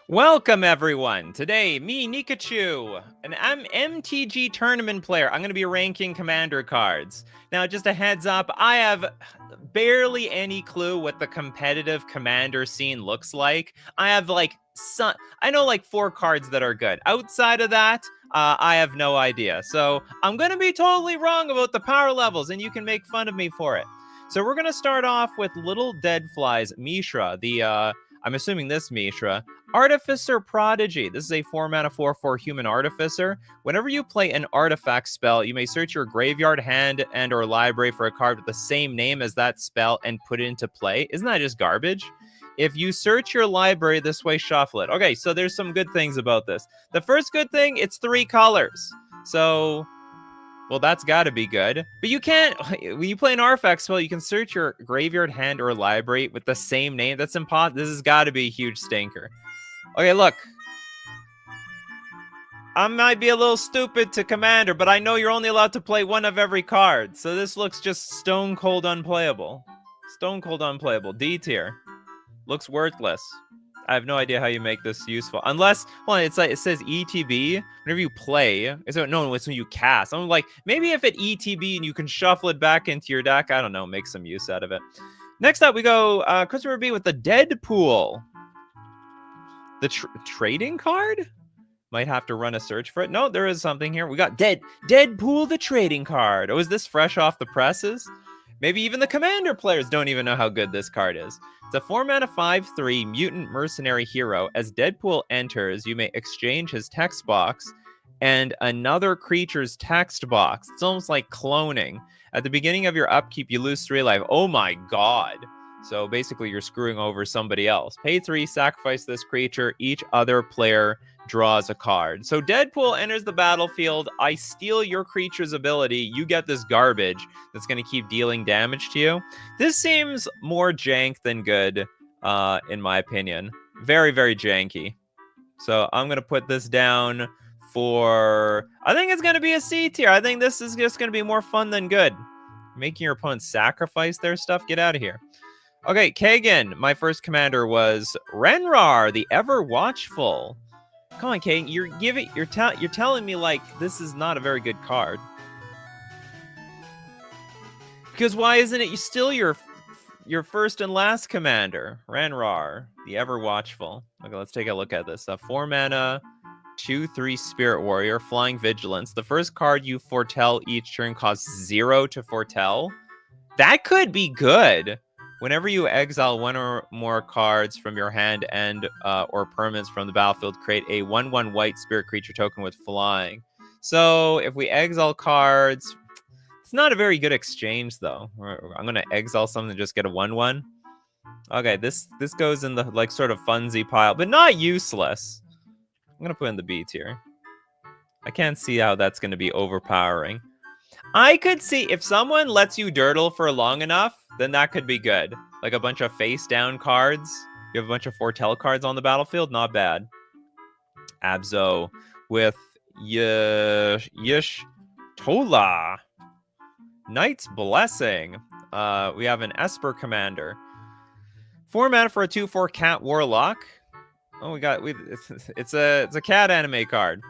Welcome, everyone. Today, me, Nikachu, an MTG tournament player. I'm going to be ranking commander cards. Now, just a heads up, I have barely any clue what the competitive commander scene looks like. I have I know like 4 cards that are good. Outside of that, I have no idea. So I'm going to be totally wrong about the power levels, and you can make fun of me for it. So we're going to start off with Little Dead Flies Mishra, I'm assuming this Mishra. Artificer Prodigy. This is a 4-mana 4/4 human artificer. Whenever you play an artifact spell, you may search your graveyard, hand, and or library for a card with the same name as that spell and put it into play. Isn't that just garbage? If you search your library this way, shuffle it. Okay, so there's some good things about this. The first good thing, it's 3 colors. So, well, that's got to be good. But you can't, when you play an artifact spell, you can search your graveyard, hand, or library with the same name. That's impossible. This has got to be a huge stinker. Okay, look. I might be a little stupid to Commander, but I know you're only allowed to play 1 of every card. So this looks just stone cold unplayable. Stone cold unplayable. D tier. Looks worthless. I have no idea how you make this useful. Unless, well, it's like it says ETB. Whenever you play, no, it's when you cast. I'm like, maybe if it ETB and you can shuffle it back into your deck, I don't know, make some use out of it. Next up, we go Christopher B with the Deadpool. The trading card? Might have to run a search for it. No, there is something here. We got Deadpool the trading card. Oh, is this fresh off the presses? Maybe even the Commander players don't even know how good this card is. It's a 4-mana 5/3 mutant mercenary hero. As Deadpool enters, you may exchange his text box and another creature's text box. It's almost like cloning. At the beginning of your upkeep, you lose 3 life. Oh my god. So basically, you're screwing over somebody else. Pay 3, sacrifice this creature. Each other player draws a card. So Deadpool enters the battlefield. I steal your creature's ability. You get this garbage that's going to keep dealing damage to you. This seems more jank than good, in my opinion. Very, very janky. So I'm going to put this down for... I think it's going to be a C tier. I think this is just going to be more fun than good. Making your opponent sacrifice their stuff? Get out of here. Okay, Kagan, my first commander was Renrar, the Ever Watchful. Come on, Kagan, you're telling me like this is not a very good card. Because why isn't it still your first and last commander, Renrar, the Ever Watchful? Okay, let's take a look at this. A 4-mana 2/3 Spirit Warrior, Flying Vigilance. The first card you foretell each turn costs 0 to foretell. That could be good. Whenever you exile 1 or more cards from your hand and or permanents from the battlefield, create a 1/1 white spirit creature token with flying. So if we exile cards, it's not a very good exchange though. I'm gonna exile something to just get a 1/1. Okay, this goes in the like sort of funsy pile, but not useless. I'm gonna put in the B tier. I can't see how that's gonna be overpowering. I could see if someone lets you dirtle for long enough, then that could be good. Like a bunch of face down cards. You have a bunch of foretell cards on the battlefield. Not bad. Abzo with Yish Tola. Knight's Blessing. We have an Esper Commander. 4 mana for a 2/4 Cat Warlock. Oh, it's a cat anime card.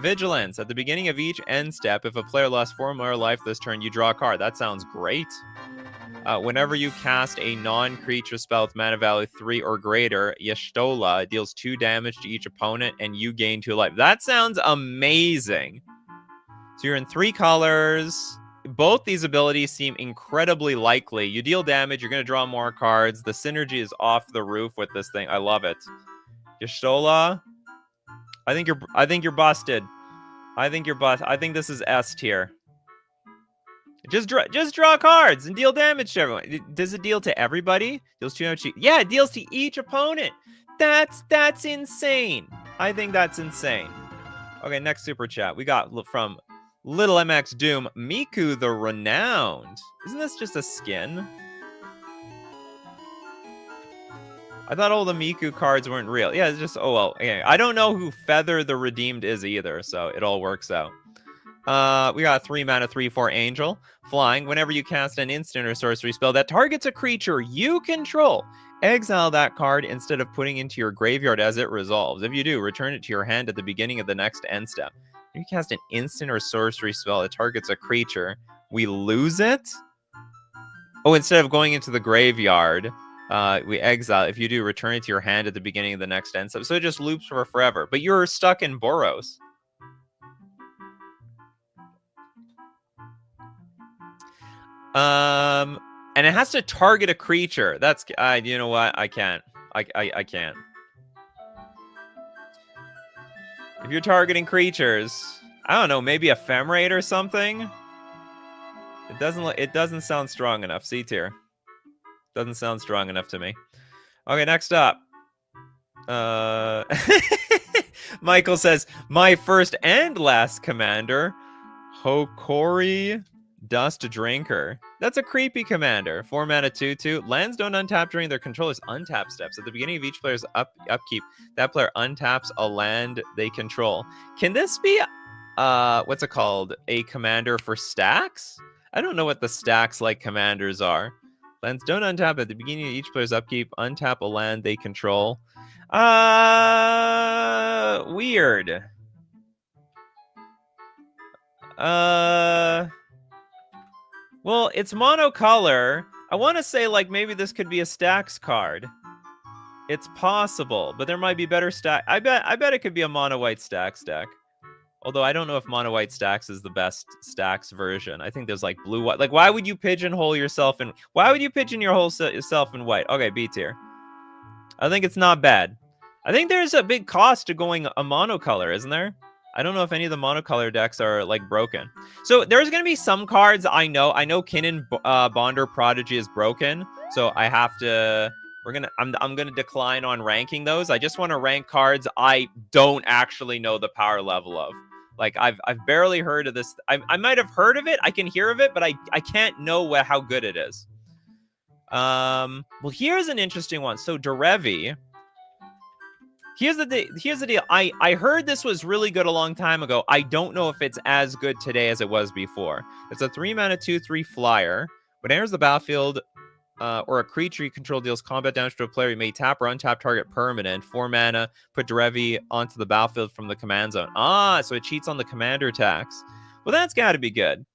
Vigilance. At the beginning of each end step, if a player lost 4 more life this turn, you draw a card. That sounds great. Whenever you cast a non-creature spell with mana value 3 or greater, Yeshtola deals 2 damage to each opponent, and you gain 2 life. That sounds amazing. So you're in 3 colors. Both these abilities seem incredibly likely. You deal damage, you're going to draw more cards. The synergy is off the roof with this thing. I love it. Yeshtola... I think you're busted. I think you're busted. I think this is S tier. Just draw cards and deal damage to everyone. Does it deal to everybody? Deals too much. Yeah, it deals to each opponent. That's insane. I think that's insane. Okay, next super chat. We got from Little MX Doom, Miku the Renowned. Isn't this just a skin? I thought all the Miku cards weren't real. Yeah, it's just, oh well. Okay. I don't know who Feather the Redeemed is either, so it all works out. We got a 3 mana 3/4 angel. Flying. Whenever you cast an instant or sorcery spell that targets a creature you control, exile that card instead of putting into your graveyard as it resolves. If you do, return it to your hand at the beginning of the next end step. If you cast an instant or sorcery spell that targets a creature, we lose it? Oh, instead of going into the graveyard, we exile. If you do, return it to your hand at the beginning of the next end step. So it just loops for forever. But you're stuck in Boros. And it has to target a creature. That's you know what? I can't. I can't. If you're targeting creatures, I don't know, maybe Ephemerate or something. It doesn't sound strong enough. C tier. Doesn't sound strong enough to me. Okay, next up. Michael says, my first and last commander, Hokori Dust Drinker. That's a creepy commander. 4 mana 2/2. Lands don't untap during their controller's untap steps. At the beginning of each player's upkeep, that player untaps a land they control. Can this be what's it called? A commander for stacks? I don't know what the stacks like commanders are. Lands don't untap at the beginning of each player's upkeep. Untap a land they control. Weird. Well, it's monocolor. I want to say, like, maybe this could be a stacks card. It's possible, but there might be better stack. I bet it could be a mono white stacks deck. Although I don't know if mono white stacks is the best stacks version. I think there's like blue white. Like, why would you pigeonhole yourself in? Why would you pigeon your whole yourself in white? Okay, B tier. I think it's not bad. I think there's a big cost to going a monocolor, isn't there? I don't know if any of the monocolor decks are like broken. So there's gonna be some cards I know. I know Kinnan Bonder Prodigy is broken, so I have to. I'm gonna decline on ranking those. I just want to rank cards I don't actually know the power level of. Like I've barely heard of this. I might have heard of it. I can hear of it, but I can't know how good it is. Well, here's an interesting one. So Derevi. Here's the deal. I heard this was really good a long time ago. I don't know if it's as good today as it was before. It's a 3 mana 2/3 flyer. When it enters the battlefield, or a creature you control deals combat damage to a player, you may tap or untap target permanent. 4 mana, put Derevi onto the battlefield from the command zone. So it cheats on the commander attacks. Well, that's got to be good.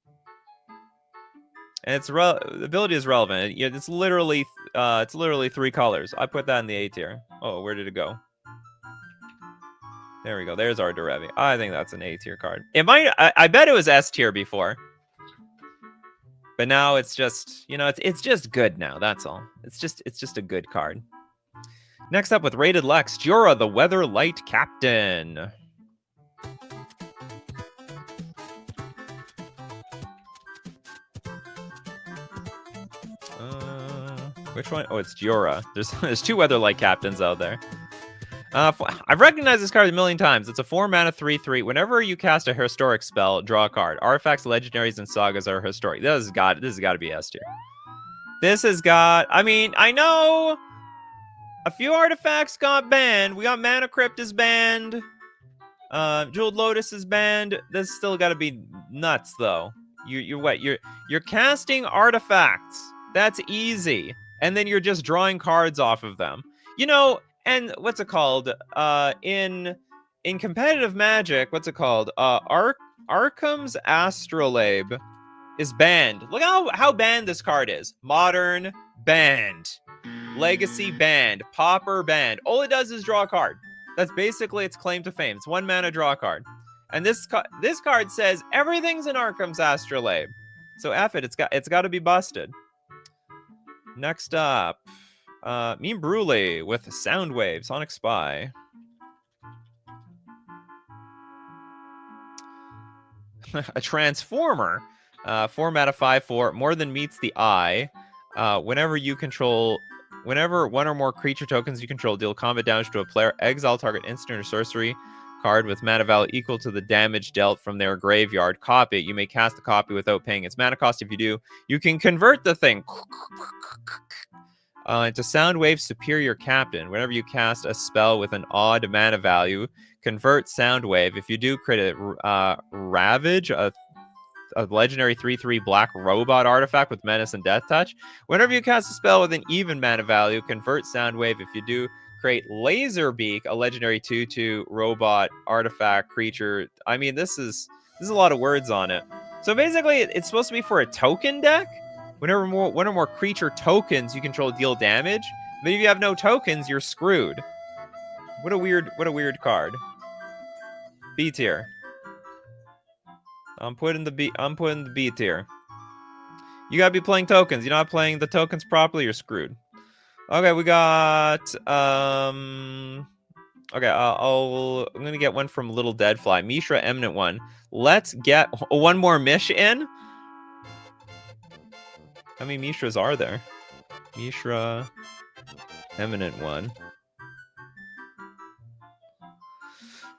And its the ability is relevant. It's literally 3 colors. I put that in the A tier. Oh, where did it go? There we go. There's our Derevi. I think that's an A tier card. It might. I bet it was S tier before. But now it's just, it's just good now. That's all. It's just a good card. Next up with Rated Lex, Jura, the Weather Light Captain. Which one? Oh, it's Jura. There's 2 Weather Light Captains out there. I've recognized this card a million times. It's a 4 mana 3/3. Whenever you cast a historic spell, draw a card. Artifacts, legendaries, and sagas are historic. This has got to be S tier. This has got. I mean, I know a few artifacts got banned. We got Mana Crypt is banned. Jeweled Lotus is banned. This still got to be nuts though. You're casting artifacts. That's easy, and then you're just drawing cards off of them. And what's it called? In competitive Magic, what's it called? Arkham's Astrolabe is banned. Look how banned this card is. Modern, banned. Legacy, banned. Pauper, banned. All it does is draw a card. That's basically its claim to fame. It's 1 mana, draw a card. And this card says everything's in Arkham's Astrolabe. So F it. It's got to be busted. Next up. Meme Brule with Soundwave, Sonic Spy. A Transformer. 4 mana 5/4. More than meets the eye. Whenever one or more creature tokens you control deal combat damage to a player, exile target instant or sorcery card with mana value equal to the damage dealt from their graveyard. Copy it. You may cast a copy without paying its mana cost. If you do, you can convert the thing. It's a Soundwave Superior Captain. Whenever you cast a spell with an odd mana value, convert Soundwave. If you do, create a Ravage, a legendary 3/3 black robot artifact with menace and death touch. Whenever you cast a spell with an even mana value, convert Soundwave. If you do, create Laserbeak, a legendary 2/2 robot artifact creature. I mean, this is a lot of words on it. So basically, it's supposed to be for a token deck. Whenever one or more creature tokens you control deal damage, but if you have no tokens, you're screwed. What a weird card. B tier. I'm putting the B tier. You gotta be playing tokens. You're not playing the tokens properly, you're screwed. Okay, we got okay, I'm gonna get one from Little Deadfly. Mishra, Eminent One. Let's get one more Mish in. How many Mishras are there? Mishra, Eminent One.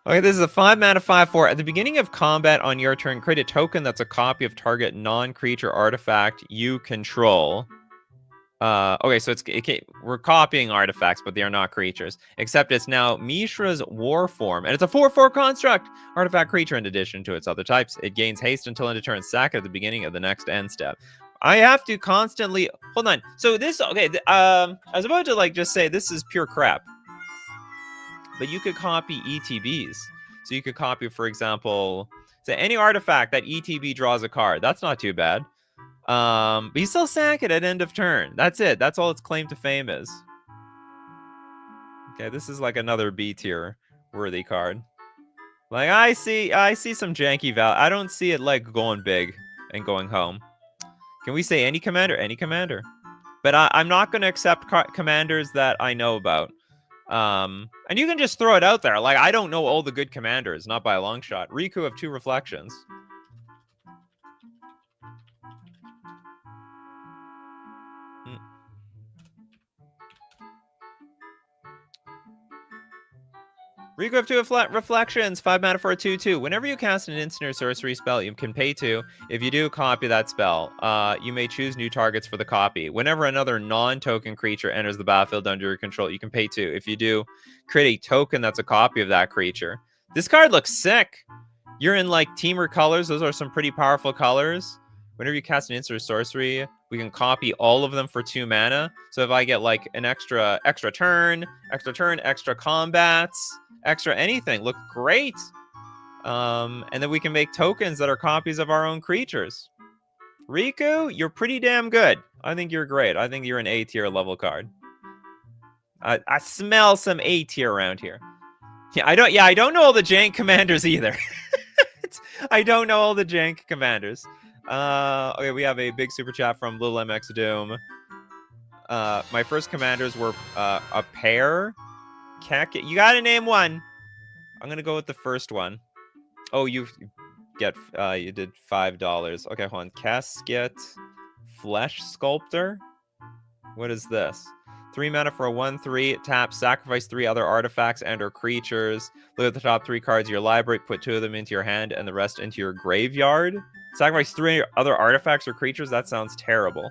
Okay, this is a 5 mana 5/4. At the beginning of combat on your turn, create a token that's a copy of target non-creature artifact you control. Okay, so we're copying artifacts, but they are not creatures. Except it's now Mishra's War Form, and it's a 4/4 construct artifact creature in addition to its other types. It gains haste until end of turn, sack at the beginning of the next end step. I have to constantly hold on. So this I was about to just say this is pure crap. But you could copy ETBs. So you could copy, for example, say any artifact that ETB draws a card. That's not too bad. But you still sack it at end of turn. That's it. That's all its claim to fame is. Okay, this is like another B tier worthy card. Like I see some janky value. I don't see it like going big and going home. Can we say any commander? Any commander. But I'm not going to accept commanders that I know about. And you can just throw it out there. Like, I don't know all the good commanders, not by a long shot. Riku of 2 reflections. Riku of 2 reflections, 5 mana for a 2/2. Whenever you cast an instant or sorcery spell, you can pay 2. If you do, copy that spell. You may choose new targets for the copy. Whenever another non-token creature enters the battlefield under your control, you can pay 2. If you do, create a token that's a copy of that creature. This card looks sick. You're in like Teamer colors. Those are some pretty powerful colors. Whenever you cast an instant or sorcery, we can copy all of them for 2 mana. So if I get like an extra turn, extra combats, extra anything, look great. And then we can make tokens that are copies of our own creatures. Riku, you're pretty damn good. I think you're great. I think you're an A tier level card. I smell some A tier around here. Yeah, I don't know all the jank commanders either. I don't know all the jank commanders. Okay, we have a big super chat from Little MX Doom. My first commanders were a pair. You gotta name one. I'm gonna go with the first one. Oh, you did $5. Okay, hold on. Casket, Flesh Sculptor. What is this? 3 mana for a 1/3. Tap, sacrifice 3 other artifacts and or creatures. Look at the top 3 cards of your library. Put 2 of them into your hand and the rest into your graveyard. Sacrifice 3 other artifacts or creatures. That sounds terrible.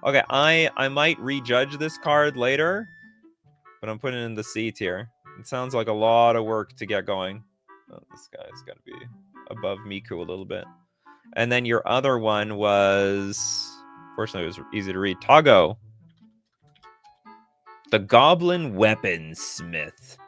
Okay, I might rejudge this card later, but I'm putting it in the C tier. It sounds like a lot of work to get going. Oh, this guy's got to be above Miku a little bit. And then your other one was, fortunately, it was easy to read. Togo. The Goblin Weaponsmith.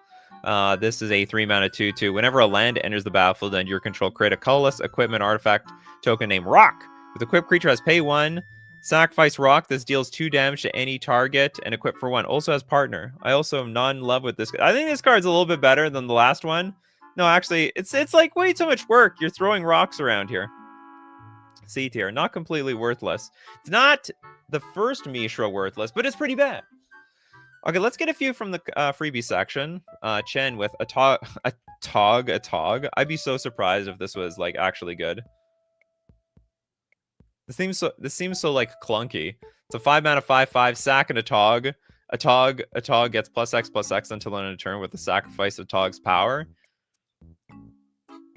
This is a 3 mana 2/2. Whenever a land enters the battlefield under your control, create a colorless equipment artifact token named Rock. With equipped creature has pay 1. Sacrifice Rock. This deals 2 damage to any target and equip for 1. Also has partner. I also am not in love with this. I think this card's a little bit better than the last one. No, actually, it's like way too much work. You're throwing rocks around here. C tier. Not completely worthless. It's not the first Mishra worthless, but it's pretty bad. Okay, let's get a few from the freebie section. Chen with a tog. I'd be so surprised if this was like actually good. This seems so like clunky. It's a 5 mana 5/5 sack and a tog. A tog gets +X/+X until end of turn with the sacrifice of Tog's power.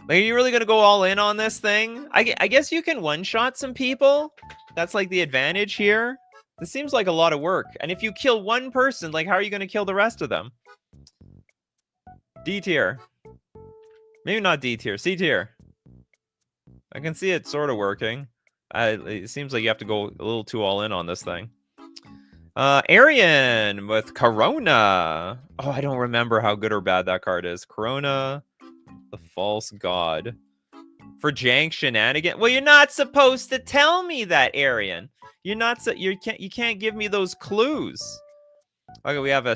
Like, are you really gonna go all in on this thing? I guess you can one-shot some people. That's like the advantage here. This seems like a lot of work. And if you kill one person, like, how are you going to kill the rest of them? D tier. Maybe not D tier. C tier. I can see it sort of working. It seems like you have to go a little too all in on this thing. Arian with Corona. Oh, I don't remember how good or bad that card is. Corona, the false god. For jank shenanigan. Well, you're not supposed to tell me that, Arian. You're not. You can't give me those clues. Okay, we have a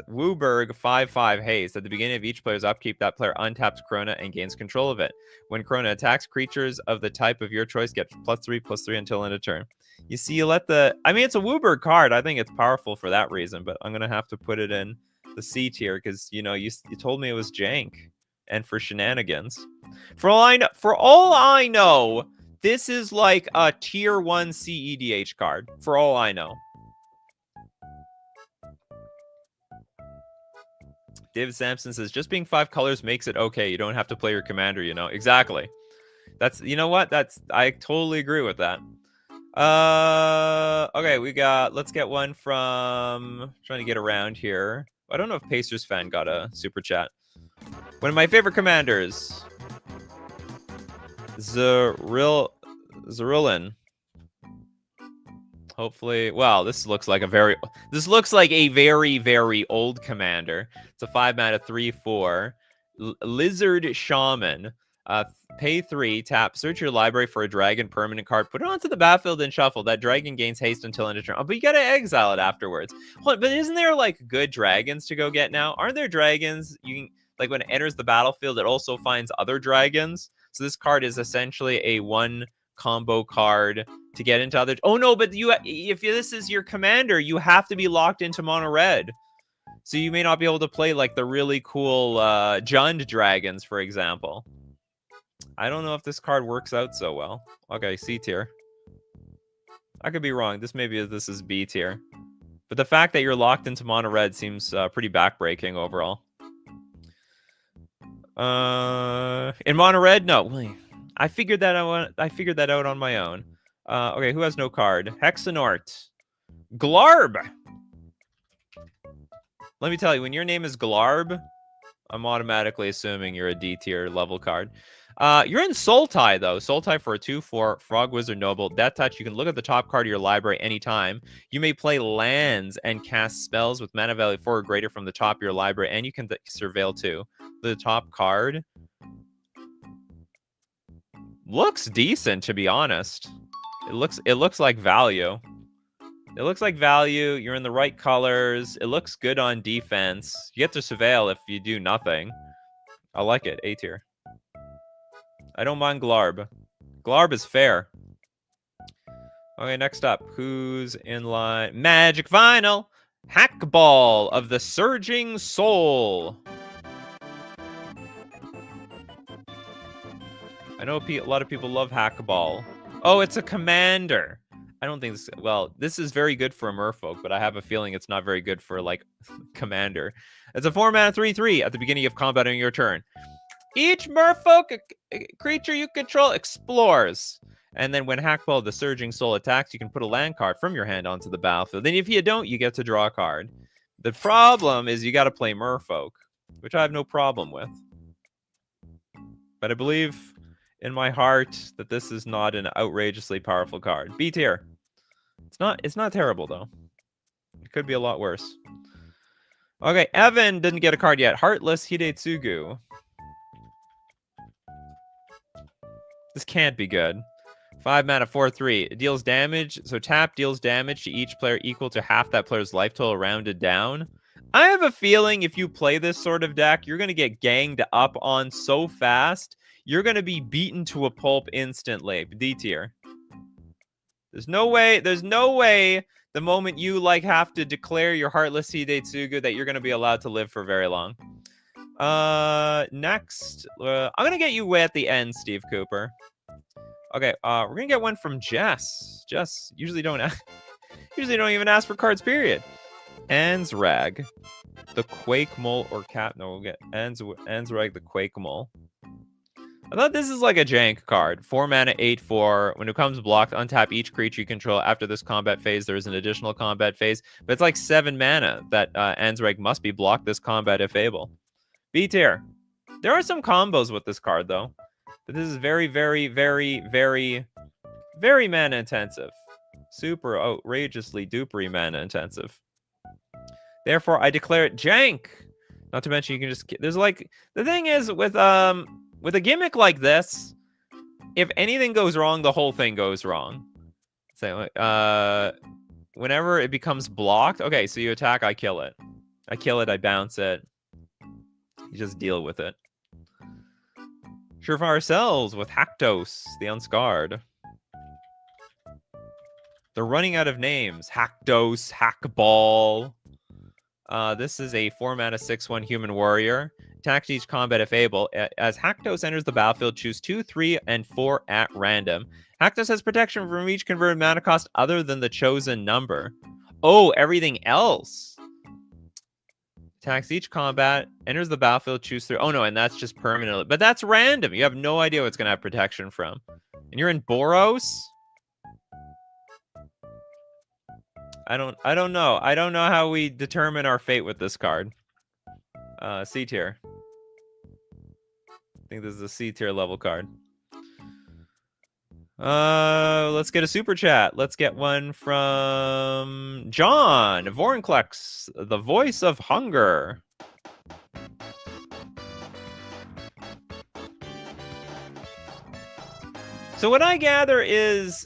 Wooberg 5/5 haste. At the beginning of each player's upkeep, that player untaps Corona and gains control of it. When Corona attacks, creatures of the type of your choice get +3/+3 until end of turn. You see, you let the... I mean, it's a Wooberg card. I think it's powerful for that reason, but I'm going to have to put it in the C tier because, you know, you told me it was jank and for shenanigans. For all I know, this is like a tier 1 CEDH card. For all I know. David Sampson says, just being 5 colors makes it okay. You don't have to play your commander, you know? Exactly. That's, you know what? I totally agree with that. Okay, let's get one from, trying to get around here. I don't know if Pacers fan got a super chat. One of my favorite commanders. Zerulin. Hopefully, well, this looks like a very very old commander. It's a 5-mana 3/4 lizard shaman. Pay 3, tap, search your library for a dragon permanent card, put it onto the battlefield and shuffle. That dragon gains haste until end of turn. Oh, but you gotta exile it afterwards. Hold on, but isn't there like good dragons to go get now? Aren't there dragons you can, like, when it enters the battlefield, it also finds other dragons? So this card is essentially a 1 combo card to get into other... Oh no, but if this is your commander, you have to be locked into mono red. So you may not be able to play like the really cool Jund dragons, for example. I don't know if this card works out so well. Okay, C tier. I could be wrong. This is B tier. But the fact that you're locked into mono red seems pretty backbreaking overall. In mono red, no. I figured that out on my own. Okay, who has no card? Hexanort. Glarb. Let me tell you, when your name is Glarb, I'm automatically assuming you're a D tier level card. You're in Sultai, though. Sultai for a 2/4 Frog Wizard Noble. Death Touch, you can look at the top card of your library anytime. You may play lands and cast spells with mana value 4 or greater from the top of your library, and you can surveil too. The top card looks decent, to be honest. It looks like value. It looks like value. You're in the right colors. It looks good on defense. You get to surveil if you do nothing. I like it. A tier. I don't mind Glarb. Glarb is fair. Okay, next up. Who's in line? Magic Vinyl. Hackball of the Surging Soul. I know a lot of people love Hackball. Oh, it's a commander. I don't think this... Well, this is very good for a merfolk, but I have a feeling it's not very good for, like, commander. It's a 4-mana 3/3 at the beginning of combat on your turn. Each merfolk creature you control explores. And then when Hackball the Surging Soul attacks, you can put a land card from your hand onto the battlefield. Then if you don't, you get to draw a card. The problem is you got to play merfolk, which I have no problem with. But I believe in my heart that this is not an outrageously powerful card. B tier. It's not terrible, though. It could be a lot worse. Okay, Evan didn't get a card yet. Heartless Hidetsugu. This can't be good. 5-mana 4/3. It deals damage. So tap deals damage to each player equal to half that player's life total rounded down. I have a feeling if you play this sort of deck, you're going to get ganged up on so fast. You're going to be beaten to a pulp instantly. D tier. There's no way the moment you like have to declare your Heartless Hidetsugu that you're going to be allowed to live for very long. Next, I'm going to get you way at the end, Steve Cooper. Okay, we're going to get one from Jess. Jess usually don't even ask for cards, period. Ansrag, the Quake Mole or Cap. No, we'll get Ansrag, the Quake Mole. I thought this is like a jank card. 4 mana, 8/4. When it comes blocked, untap each creature you control. After this combat phase, there is an additional combat phase. But it's like 7 mana that Ansreg must be blocked this combat if able. B tier. There are some combos with this card, though. But this is very, very, very, very, very mana intensive. Super outrageously dupery mana intensive. Therefore, I declare it jank. Not to mention, you can just... There's like... The thing is, with a gimmick like this, if anything goes wrong, the whole thing goes wrong. So, whenever it becomes blocked... Okay, so you attack, I kill it. I kill it, I bounce it. You just deal with it. Surefire Cells with Haktos, the Unscarred. They're running out of names. Haktos, Hackball. This is a 4 mana 6/1 human warrior. Attacks each combat if able. As Haktos enters the battlefield, choose 2, 3, and 4 at random. Haktos has protection from each converted mana cost other than the chosen number. Oh, everything else. Attacks each combat, enters the battlefield, choose 3. Oh no, and that's just permanently. But that's random. You have no idea what it's going to have protection from. And you're in Boros? I don't know. I don't know how we determine our fate with this card. C tier. I think this is a C tier level card. Let's get a super chat. Let's get one from John Vorinclex, the voice of hunger. So what I gather is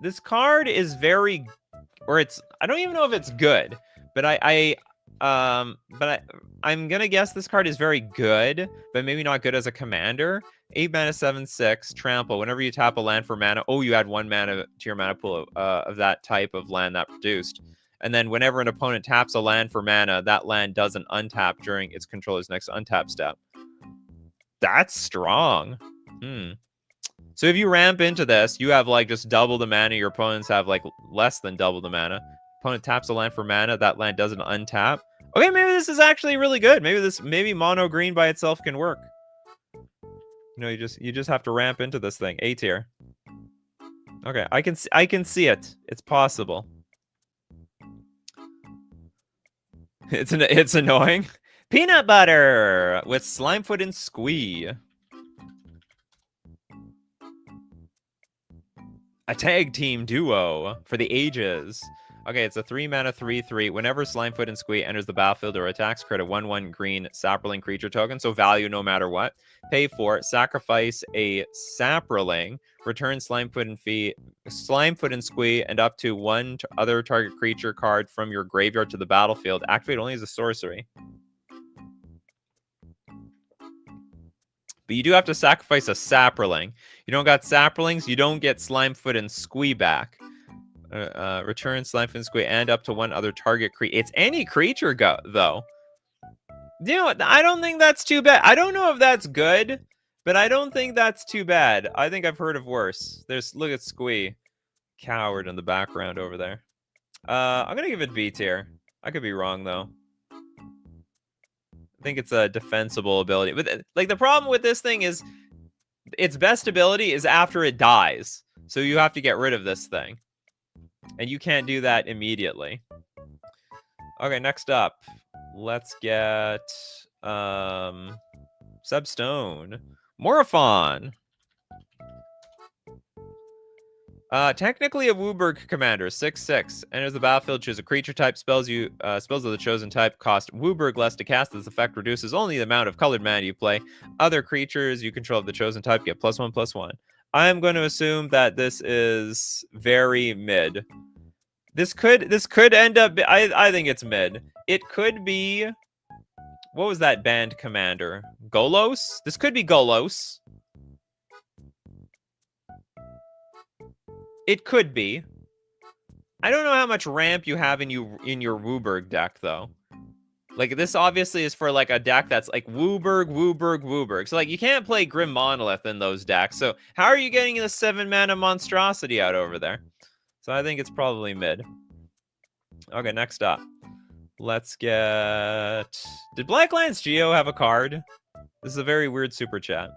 this card is very, or it's, I don't even know if it's good, but I'm gonna guess this card is very good, but maybe not good as a commander. 8 mana, 7/6, trample. Whenever you tap a land for mana, you add 1 mana to your mana pool of that type of land that produced. And then whenever an opponent taps a land for mana, that land doesn't untap during its controller's next untap step. That's strong. So if you ramp into this, you have like just double the mana. Your opponents have like less than double the mana. Opponent taps a land for mana, that land doesn't untap. Okay, maybe this is actually really good. Maybe mono green by itself can work. You know, you just have to ramp into this thing. A tier. Okay, I can see it. It's possible. It's annoying. Peanut butter with Slimefoot and Squee. A tag team duo for the ages. Okay, it's a 3 mana 3/3. Whenever Slimefoot and Squee enters the battlefield or attacks, create a 1/1 green Saproling creature token, so value no matter what. Pay for it, sacrifice a Saproling, return Slimefoot and Squee, and up to 1 other target creature card from your graveyard to the battlefield. Activate only as a sorcery. But you do have to sacrifice a Saproling. You don't got Saprolings, you don't get Slimefoot and Squee back. Return Slimefoot and Squee and up to 1 other target creature. It's any creature though. You know what? I don't think that's too bad. I don't know if that's good, but I don't think that's too bad. I think I've heard of worse. Look at Squee. Coward in the background over there. I'm gonna give it B tier. I could be wrong though. I think it's a defensible ability. But like the problem with this thing is its best ability is after it dies. So you have to get rid of this thing. And you can't do that immediately. Okay, next up. Let's get Substone. Morophon. Technically a Wooburg commander, 6/6. Enters the battlefield, choose a creature type. Spells of the chosen type cost Wooburg less to cast. This effect reduces only the amount of colored mana you play. Other creatures you control of the chosen type get +1/+1. I'm going to assume that this is very mid. This could end up. I think it's mid. It could be. What was that band commander? Golos? This could be Golos. It could be. I don't know how much ramp you have in your Wooburg deck though. Like this obviously is for like a deck that's like Wooburg. So like you can't play Grim Monolith in those decks. So how are you getting the 7 mana monstrosity out over there? So I think it's probably mid. Okay, next up. Let's get... Did Blacklands Geo have a card? This is a very weird super chat.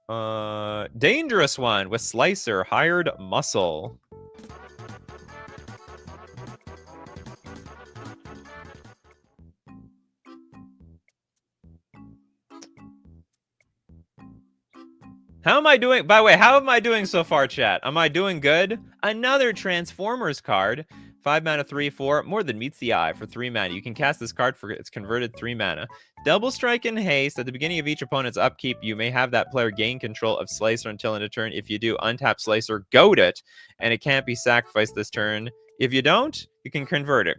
Dangerous one with Slicer, Hired Muscle. How am I doing? By the way, how am I doing so far, chat? Am I doing good? Another Transformers card. 5 mana, 3/4, more than meets the eye for 3 mana. You can cast this card for its converted 3 mana. Double strike and haste. At the beginning of each opponent's upkeep, you may have that player gain control of Slicer until end of turn. If you do, untap Slicer, goad it, and it can't be sacrificed this turn. If you don't, you can convert it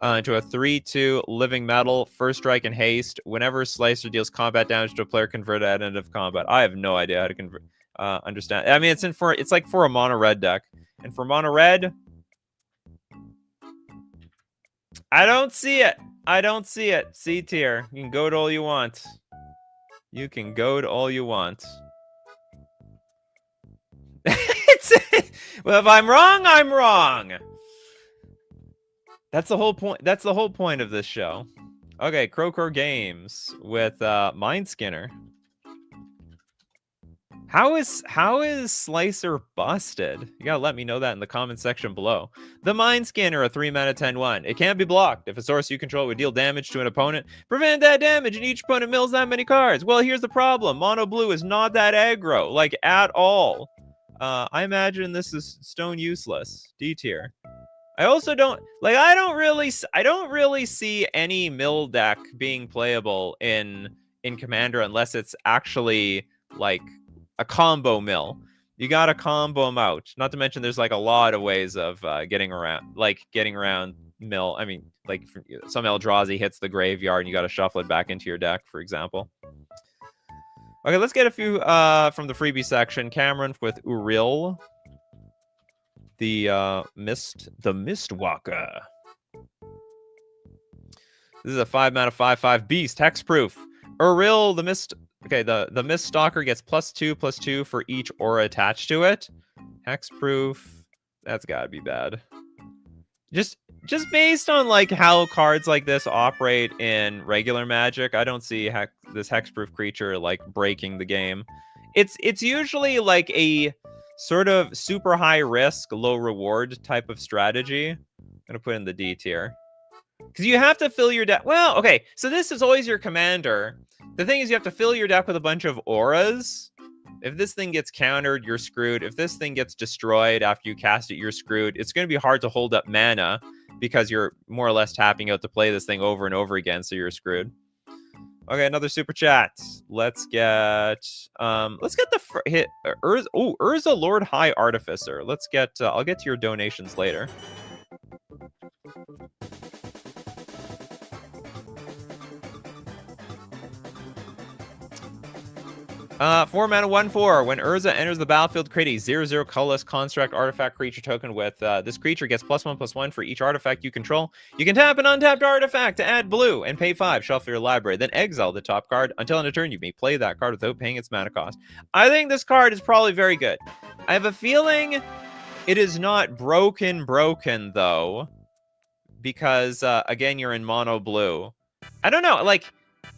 into a 3/2 living metal, first strike and haste. Whenever Slicer deals combat damage to a player, convert it at end of combat. I have no idea how to convert. Understand? I mean, it's like for a mono red deck, and for mono red, I don't see it. I don't see it. C tier. You can goad all you want. You can goad all you want. Well, if I'm wrong, I'm wrong. That's the whole point. That's the whole point of this show. Okay, Crowcore Games with Mind Skinner. How is Slicer busted? You gotta let me know that in the comment section below. The Mind Scanner, a 3 mana 10/1. It can't be blocked. If a source you control would deal damage to an opponent, prevent that damage, and each opponent mills that many cards. Well, here's the problem. Mono blue is not that aggro, like at all. I imagine this is stone useless. D tier. I also don't like. I don't really see any mill deck being playable in Commander unless it's actually like a combo mill. You gotta combo them out. Not to mention, there's like a lot of ways of getting around mill. I mean, like some Eldrazi hits the graveyard, and you gotta shuffle it back into your deck, for example. Okay, let's get a few from the freebie section. Cameron with Uril, the Mistwalker. This is a 5 mana 5/5 beast, hexproof. Uril, the Mist. Okay, the Mist Stalker gets +2/+2 for each aura attached to it. Hexproof. That's gotta be bad. Just based on like how cards like this operate in regular Magic, I don't see this hexproof creature like breaking the game. It's usually like a sort of super high risk, low reward type of strategy. I'm gonna put in the D tier. Because you have to fill your deck. Well, okay, so this is always your commander. The thing is, you have to fill your deck with a bunch of auras. If this thing gets countered, you're screwed. If this thing gets destroyed after you cast it, you're screwed. It's going to be hard to hold up mana because you're more or less tapping out to play this thing over and over again, so you're screwed. Okay, another super chat. Let's get the hit. Urza Lord High Artificer. Let's get. I'll get to your donations later. 4 mana 1/4. When Urza enters the battlefield, create a 0/0 colorless construct artifact creature token with this creature gets +1/+1 for each artifact you control. You can tap an untapped artifact to add blue and pay 5, shuffle your library, then exile the top card. Until end of turn, you may play that card without paying its mana cost. I think this card is probably very good. I have a feeling it is not broken though, because again, you're in mono blue. I don't know, like,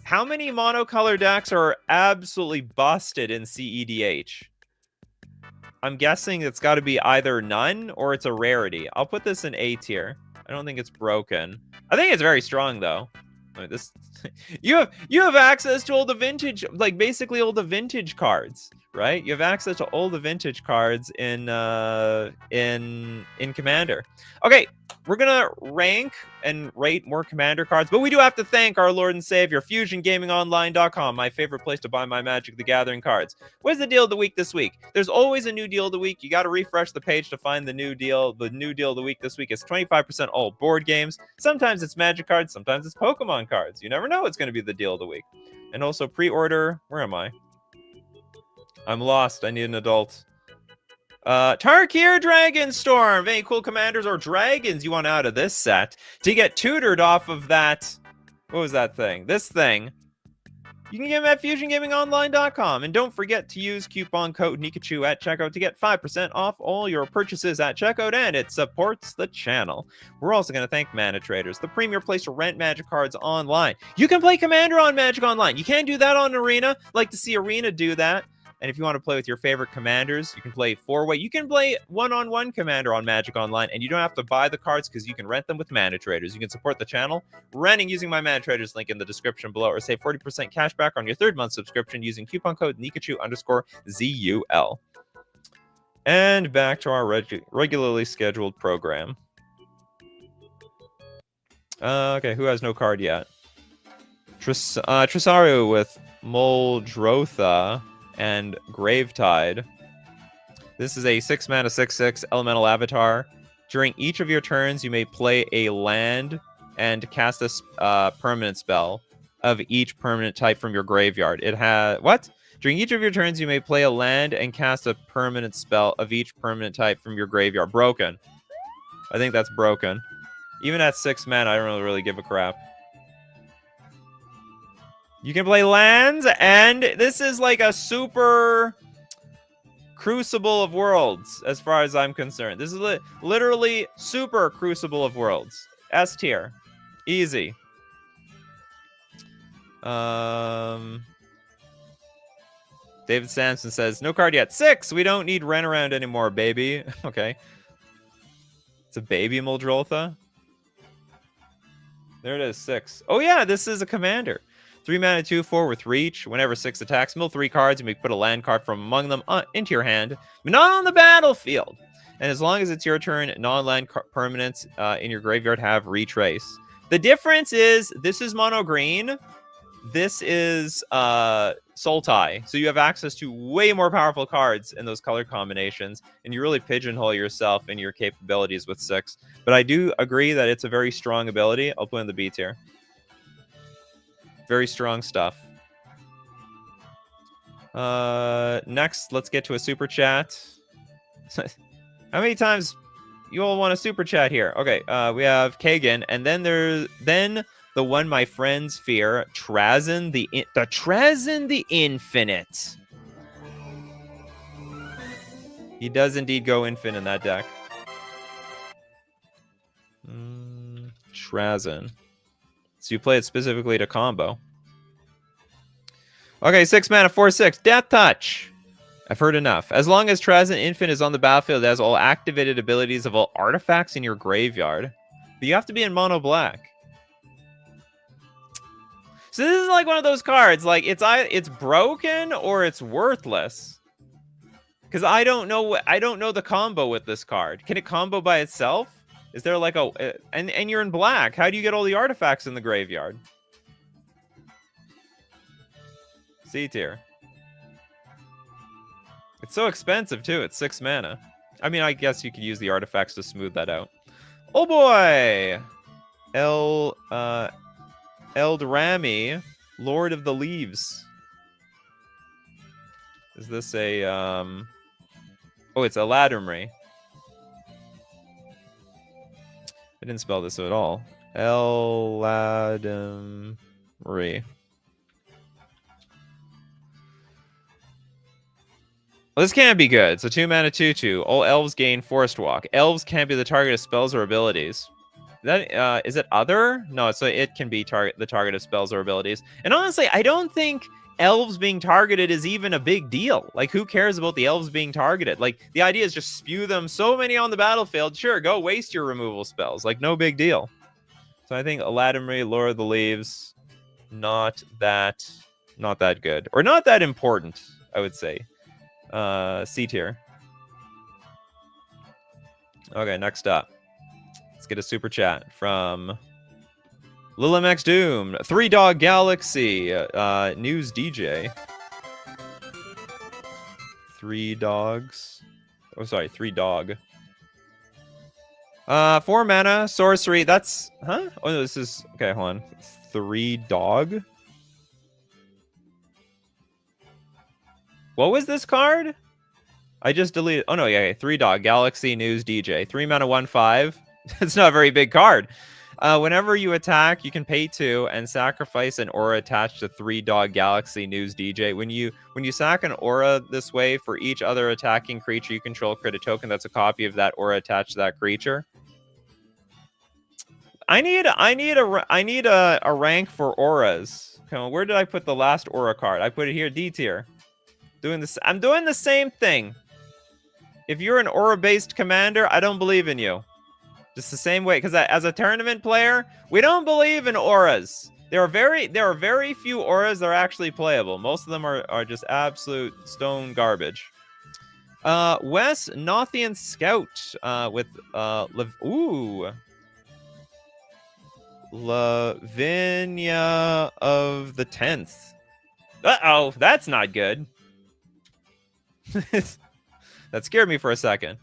how many monocolor decks are absolutely busted in CEDH? I'm guessing it's got to be either none or it's a rarity. I'll put this in A tier. I don't think it's broken. I think it's very strong though. I mean, this you have access to all the vintage, like basically all the vintage cards, right? You have access to all the vintage cards in Commander. Okay, we're gonna rank and rate more Commander cards, but we do have to thank our Lord and Savior, FusionGamingOnline.com, my favorite place to buy my Magic the Gathering cards. What's the deal of the week this week? There's always a new deal of the week. You got to refresh the page to find the new deal. The new deal of the week this week is 25% all board games. Sometimes it's Magic cards, sometimes it's Pokemon cards. You never know what's going to be the deal of the week. And also pre-order. Where am I? I'm lost. I need an adult. Tarkir Dragonstorm. Any cool commanders or dragons you want out of this set to get tutored off of that? What was that thing? This thing. You can get them at FusionGamingOnline.com. And don't forget to use coupon code Nikachu at checkout to get 5% off all your purchases at checkout, and it supports the channel. We're also going to thank Mana Traders, the premier place to rent Magic cards online. You can play Commander on Magic Online. You can't do that on Arena. Like to see Arena do that. And if you want to play with your favorite commanders, you can play 4-way. You can play one-on-one Commander on Magic Online, and you don't have to buy the cards because you can rent them with Mana Traders. You can support the channel renting using my Mana Traders link in the description below, or save 40% cash back on your 3rd month subscription using coupon code Nikachu_ZUL. And back to our regularly scheduled program. Okay, who has no card yet? Tresario with Muldrotha and Gravetide. This is a 6-mana 6/6 elemental avatar. During each of your turns, you may play a land and cast a permanent spell of each permanent type from your graveyard. It has what? During each of your turns, you may play a land and cast a permanent spell of each permanent type from your graveyard. Broken. I think that's broken. Even at 6 mana, I don't really give a crap. You can play lands, and this is like a super Crucible of Worlds, as far as I'm concerned. This is literally super Crucible of Worlds. S tier. Easy. David Sampson says, no card yet. 6! We don't need Ren around anymore, baby. Okay. It's a baby Muldrotha. There it is, 6. Oh yeah, this is a commander. 3 mana 2/4 with reach. Whenever 6 attacks, mill 3 cards. You may put a land card from among them into your hand, but not on the battlefield. And as long as it's your turn, non-land permanents in your graveyard have retrace. The difference is this is mono green. This is Sultai. So you have access to way more powerful cards in those color combinations, and you really pigeonhole yourself in your capabilities with 6. But I do agree that it's a very strong ability. I'll put in the B tier. Very strong stuff. Next, let's get to a super chat. How many times you all want a super chat here? Okay, we have Kagan, and then there's the one my friends fear, Trazyn the Trazyn the Infinite. He does indeed go infinite in that deck. Trazyn. So you play it specifically to combo. Okay, 6 mana, 4/6. Death Touch. I've heard enough. As long as Trazyn Infant is on the battlefield, it has all activated abilities of all artifacts in your graveyard. But you have to be in mono black. So this is like one of those cards. Like it's broken or it's worthless. Because I don't know the combo with this card. Can it combo by itself? Is there like and you're in black. How do you get all the artifacts in the graveyard? C tier. It's so expensive too. It's 6 mana. I mean, I guess you could use the artifacts to smooth that out. Oh boy! Eldrami, Lord of the Leaves. Is this a oh, it's a Ladamri. I didn't spell this at all. Ladamri. Well, this can't be good. So 2 mana 2/2. All elves gain Forest Walk. Elves can't be the target of spells or abilities. That is it other? No, so it can be the target of spells or abilities. And honestly, I don't think elves being targeted is even a big deal. Like, who cares about the elves being targeted? Like, the idea is just spew them so many on the battlefield. Sure, go waste your removal spells. Like, no big deal. So I think Ladamri, Lord of the Leaves, not that good. Or not that important, I would say. C tier. Okay, next up. Let's get a super chat from Lilamex Doom. 3 Dog Galaxy. News DJ. 3 dogs. Oh, sorry, 3 dog. 4 mana, sorcery. That's huh? Oh no, this is okay, hold on. 3 dog. What was this card? I just deleted. Oh no, yeah, 3 dog Galaxy News DJ. 3 mana 1/5. It's not a very big card. Whenever you attack, you can pay 2 and sacrifice an aura attached to 3 Dog Galaxy News DJ. When you sack an aura this way, for each other attacking creature you control, create a token that's a copy of that aura attached to that creature. I need a rank for auras. Come on, where did I put the last aura card? I put it here, D tier. I'm doing the same thing. If you're an aura-based commander, I don't believe in you. Just the same way, because as a tournament player, we don't believe in auras. There are very few auras that are actually playable. Most of them are just absolute stone garbage. Wes Nothian Scout with Lavinia of the 10th. Uh-oh, that's not good. That scared me for a second.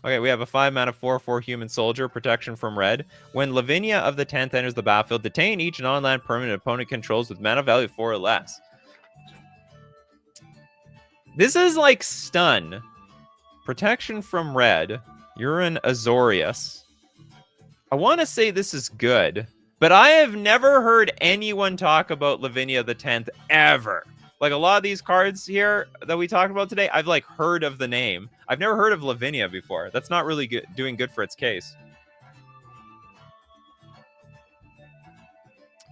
Okay, we have a 5-mana 4/4 human soldier, protection from red. When Lavinia of the 10th enters the battlefield, detain each non-land permanent opponent controls with mana value 4 or less. This is like stun. Protection from red. You're an Azorius. I want to say this is good, but I have never heard anyone talk about Lavinia of the 10th ever. Like a lot of these cards here that we talked about today, I've like heard of the name. I've never heard of Lavinia before. That's not really good, doing good for its case.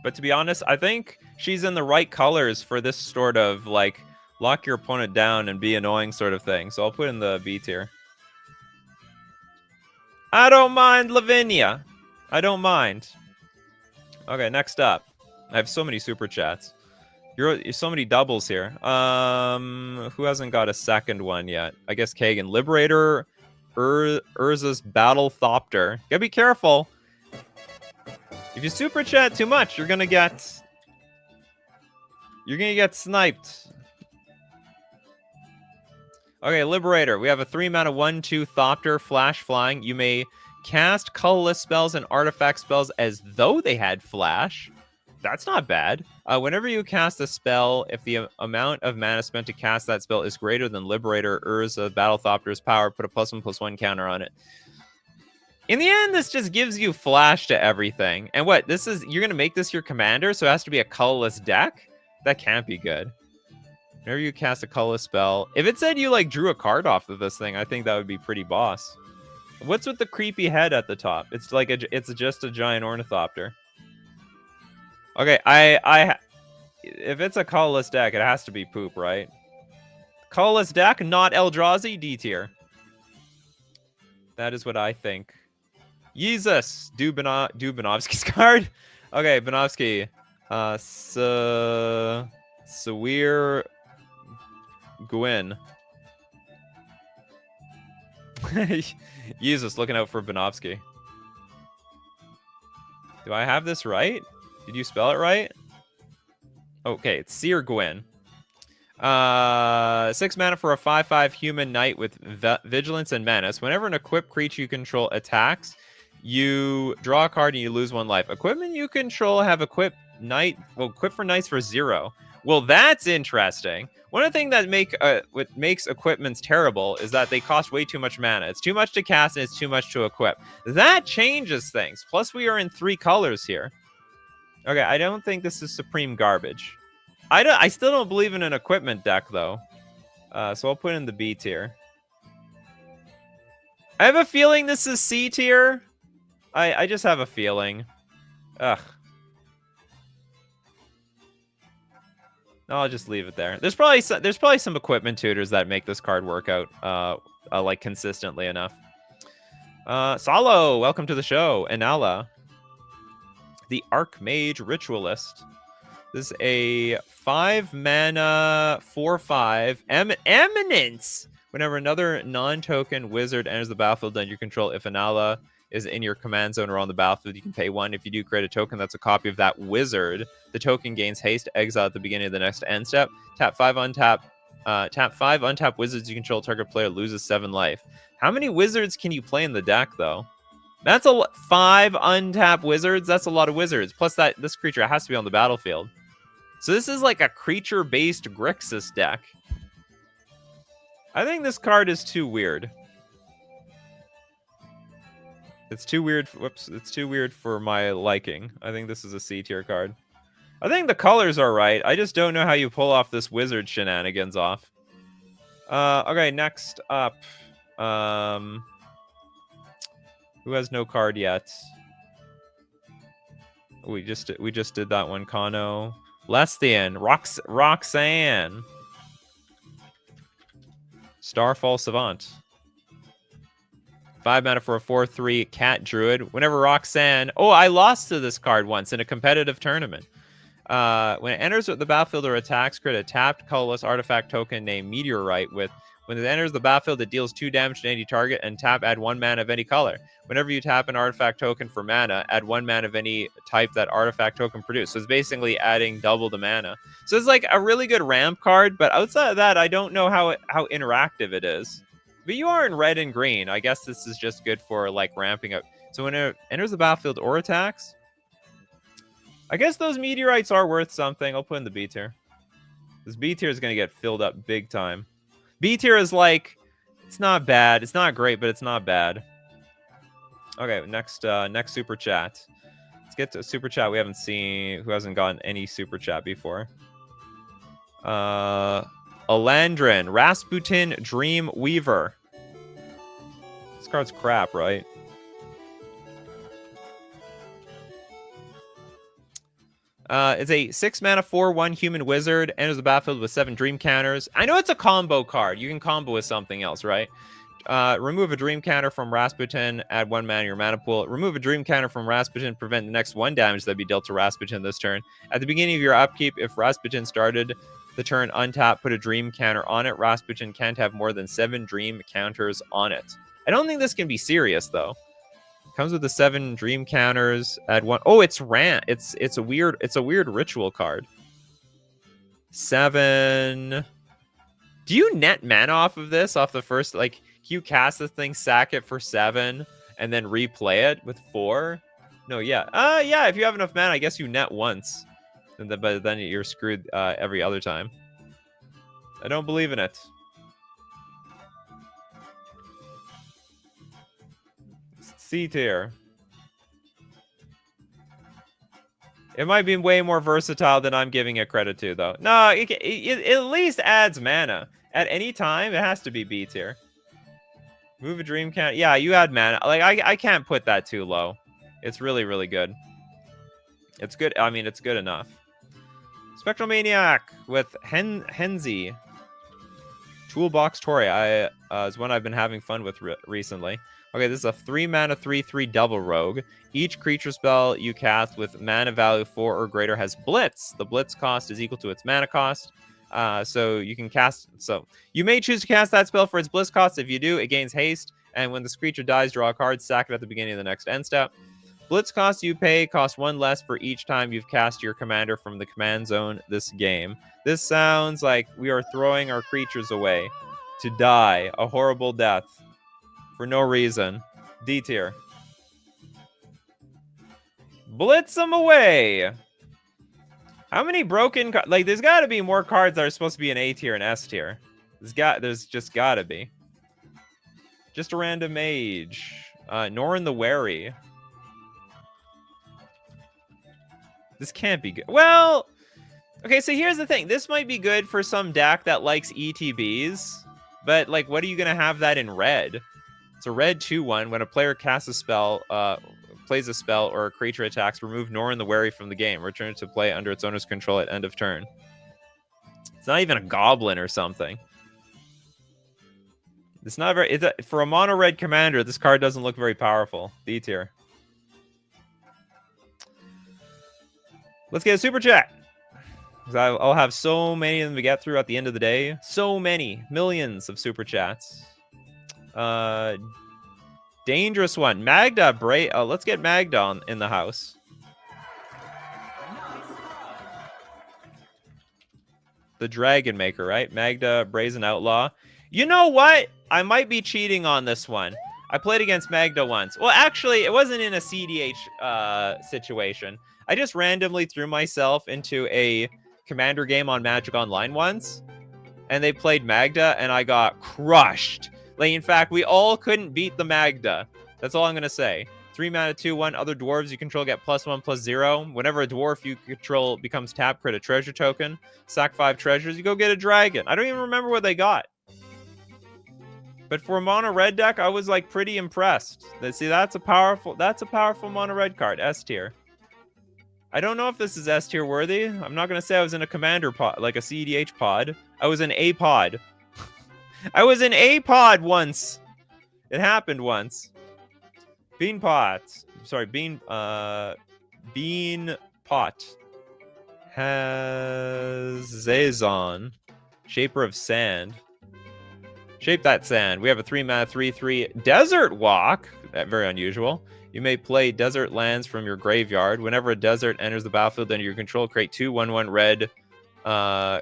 But to be honest, I think she's in the right colors for this sort of like lock your opponent down and be annoying sort of thing. So I'll put in the B tier. I don't mind Lavinia. I don't mind. Okay, next up. I have so many super chats. You're so many doubles here. Who hasn't got a second one yet? I guess Kagan. Liberator, Urza's Battle Thopter. Gotta be careful. If you super chat too much, you're gonna get sniped. Okay, Liberator. We have a 3-mana 1/2 Thopter, flash flying. You may cast colorless spells and artifact spells as though they had flash. That's not bad. Whenever you cast a spell, if the amount of mana spent to cast that spell is greater than Liberator Urza Battle Thopter's power, put a +1/+1 counter on it. In the end, this just gives you flash to everything. And what? You're going to make this your commander, so it has to be a colorless deck? That can't be good. Whenever you cast a colorless spell, if it said you like drew a card off of this thing, I think that would be pretty boss. What's with the creepy head at the top? It's like it's just a giant ornithopter. Okay, if it's a colorless deck, it has to be poop, right? Colorless deck, not Eldrazi, D tier. That is what I think. Jesus, do Benovsky's card. Okay, Benovsky. Sawir Gwyn. Jesus, looking out for Benovsky. Do I have this right? Did you spell it right? Okay, it's Seer Gwyn. 6 mana for a 5/5 human knight with vigilance and menace. Whenever an equipped creature you control attacks, you draw a card and you lose 1 life. Equipment you control have equipped for knights for 0. Well, that's interesting. One of the things that what makes equipments terrible is that they cost way too much mana. It's too much to cast and it's too much to equip. That changes things. Plus, we are in 3 colors here. Okay, I don't think this is supreme garbage. I still don't believe in an equipment deck, though. So I'll put in the B tier. I have a feeling this is C tier. I just have a feeling. Ugh. No, I'll just leave it there. There's probably some equipment tutors that make this card work out like consistently enough. Salo, welcome to the show. Inala, the Archmage Ritualist. This is a 5-mana 4/5 Eminence. Whenever another non-token wizard enters the battlefield under your control, if Inala is in your command zone or on the battlefield, you can pay 1. If you do create a token that's a copy of that wizard, the token gains haste, exile at the beginning of the next end step. Tap 5 untap wizards you control. Target player loses 7 life. How many wizards can you play in the deck, though? That's 5 untap wizards. That's a lot of wizards. Plus, this creature has to be on the battlefield. So this is like a creature-based Grixis deck. I think this card is too weird. It's too weird. Whoops, it's too weird for my liking. I think this is a C tier card. I think the colors are right. I just don't know how you pull off this wizard shenanigans off. Okay, next up. Who has no card yet? We just did that one. Kano, Lestian, Roxanne, Starfall Savant. 5 mana for a 4/3 cat druid. Whenever Roxanne... Oh, I lost to this card once in a competitive tournament. When it enters the battlefield or attacks, create a tapped colorless artifact token named Meteorite with... When it enters the battlefield, it deals 2 damage to any target and add 1 mana of any color. Whenever you tap an artifact token for mana, add 1 mana of any type that artifact token produced. So it's basically adding double the mana. So it's like a really good ramp card, but outside of that, I don't know how interactive it is. But you are in red and green. I guess this is just good for like ramping up. So when it enters the battlefield or attacks, I guess those meteorites are worth something. I'll put in the B tier. This B tier is going to get filled up big time. B tier is like, it's not bad. It's not great, but it's not bad. Okay, next super chat. Let's get to a super chat we haven't seen. Who hasn't gotten any super chat before? Alandrin, Rasputin, Dream Weaver. This card's crap, right? It's a 6 mana 4/1 human wizard. Enters the battlefield with 7 dream counters. I know it's a combo card. You can combo with something else, right? Remove a dream counter from Rasputin. Add 1 mana to your mana pool. Remove a dream counter from Rasputin. Prevent the next 1 damage that be dealt to Rasputin this turn. At the beginning of your upkeep, if Rasputin started the turn untapped, put a dream counter on it. Rasputin can't have more than 7 dream counters on it. I don't think this can be serious though. Comes with the 7 dream counters. Add 1. Oh, it's rant. It's a weird ritual card. 7. Do you net mana off of this? Off the first, like, can you cast this thing, sack it for 7, and then replay it with 4? No, yeah. Yeah, if you have enough mana, I guess you net once. But then you're screwed every other time. I don't believe in it. C tier. It might be way more versatile than I'm giving it credit to, though. No, it at least adds mana. At any time, it has to be B tier. Move a dream count. Yeah, you add mana. Like, I can't put that too low. It's really, really good. It's good. I mean, it's good enough. Spectral Maniac with Henzi. Toolbox Tori is one I've been having fun with recently. Okay, this is a 3 mana 3/3 double rogue. Each creature spell you cast with mana value 4 or greater has Blitz. The Blitz cost is equal to its mana cost. So you can cast. So you may choose to cast that spell for its Blitz cost. If you do, it gains haste. And when this creature dies, draw a card, sack it at the beginning of the next end step. Blitz cost you pay costs 1 less for each time you've cast your commander from the command zone this game. This sounds like we are throwing our creatures away to die a horrible death for no reason. D tier. Blitz them away. How many broken like there's got to be more cards that are supposed to be in A tier and S tier. There's just got to be. Just a random mage. Norn the Wary. This can't be good. Well, okay, so here's the thing. This might be good for some deck that likes ETBs, but like, what are you gonna have that in red? It's a red 2/1. When a player casts a spell, plays a spell, or a creature attacks, remove Norn the Wary from the game. Return it to play under its owner's control at end of turn. It's not even a goblin or something. It's not very. For a mono red commander, this card doesn't look very powerful. D tier. Let's get a super chat. Because I'll have so many of them to get through at the end of the day. So many. Millions of super chats. Dangerous one. Magda let's get Magda in the house. The Dragon Maker, right? Magda, Brazen Outlaw. You know what? I might be cheating on this one. I played against Magda once. Well, actually, it wasn't in a CDH situation. I just randomly threw myself into a commander game on Magic Online once, and they played Magda, and I got crushed. Like, in fact, we all couldn't beat the Magda. That's all I'm going to say. 3 mana, 2/1. Other dwarves you control get +1/+0. Whenever a dwarf you control becomes tapped, create a treasure token. Sack 5 treasures. You go get a dragon. I don't even remember what they got. But for a mono red deck, I was like pretty impressed. See, that's a powerful mono red card. S tier. I don't know if this is S tier worthy. I'm not gonna say I was in a commander pod, like a CEDH pod. I was in a pod. I was in a pod once. It happened once. Bean pot. Sorry, bean pot has Zazon, Shaper of Sand. Shape that sand. We have a 3 mana 3/3 Desert Walk. Very unusual. You may play desert lands from your graveyard. Whenever a desert enters the battlefield under your control, create 2 1/1 red,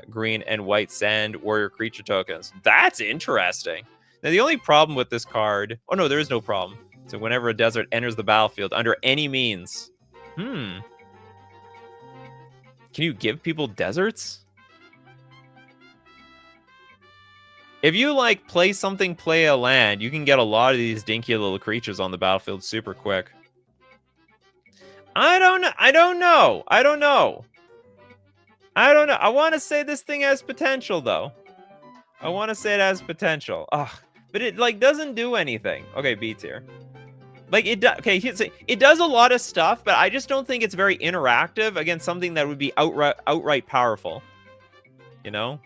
green, and white sand warrior creature tokens. That's interesting. Now, the only problem with this card... Oh, no, there is no problem. So whenever a desert enters the battlefield under any means... Can you give people deserts? If you, like, play something, play a land, you can get a lot of these dinky little creatures on the battlefield super quick. I don't know. I want to say this thing has potential, though. I want to say it has potential. Ugh. But it, like, doesn't do anything. Okay, B tier. Like, it does a lot of stuff, but I just don't think it's very interactive against something that would be outright powerful. You know?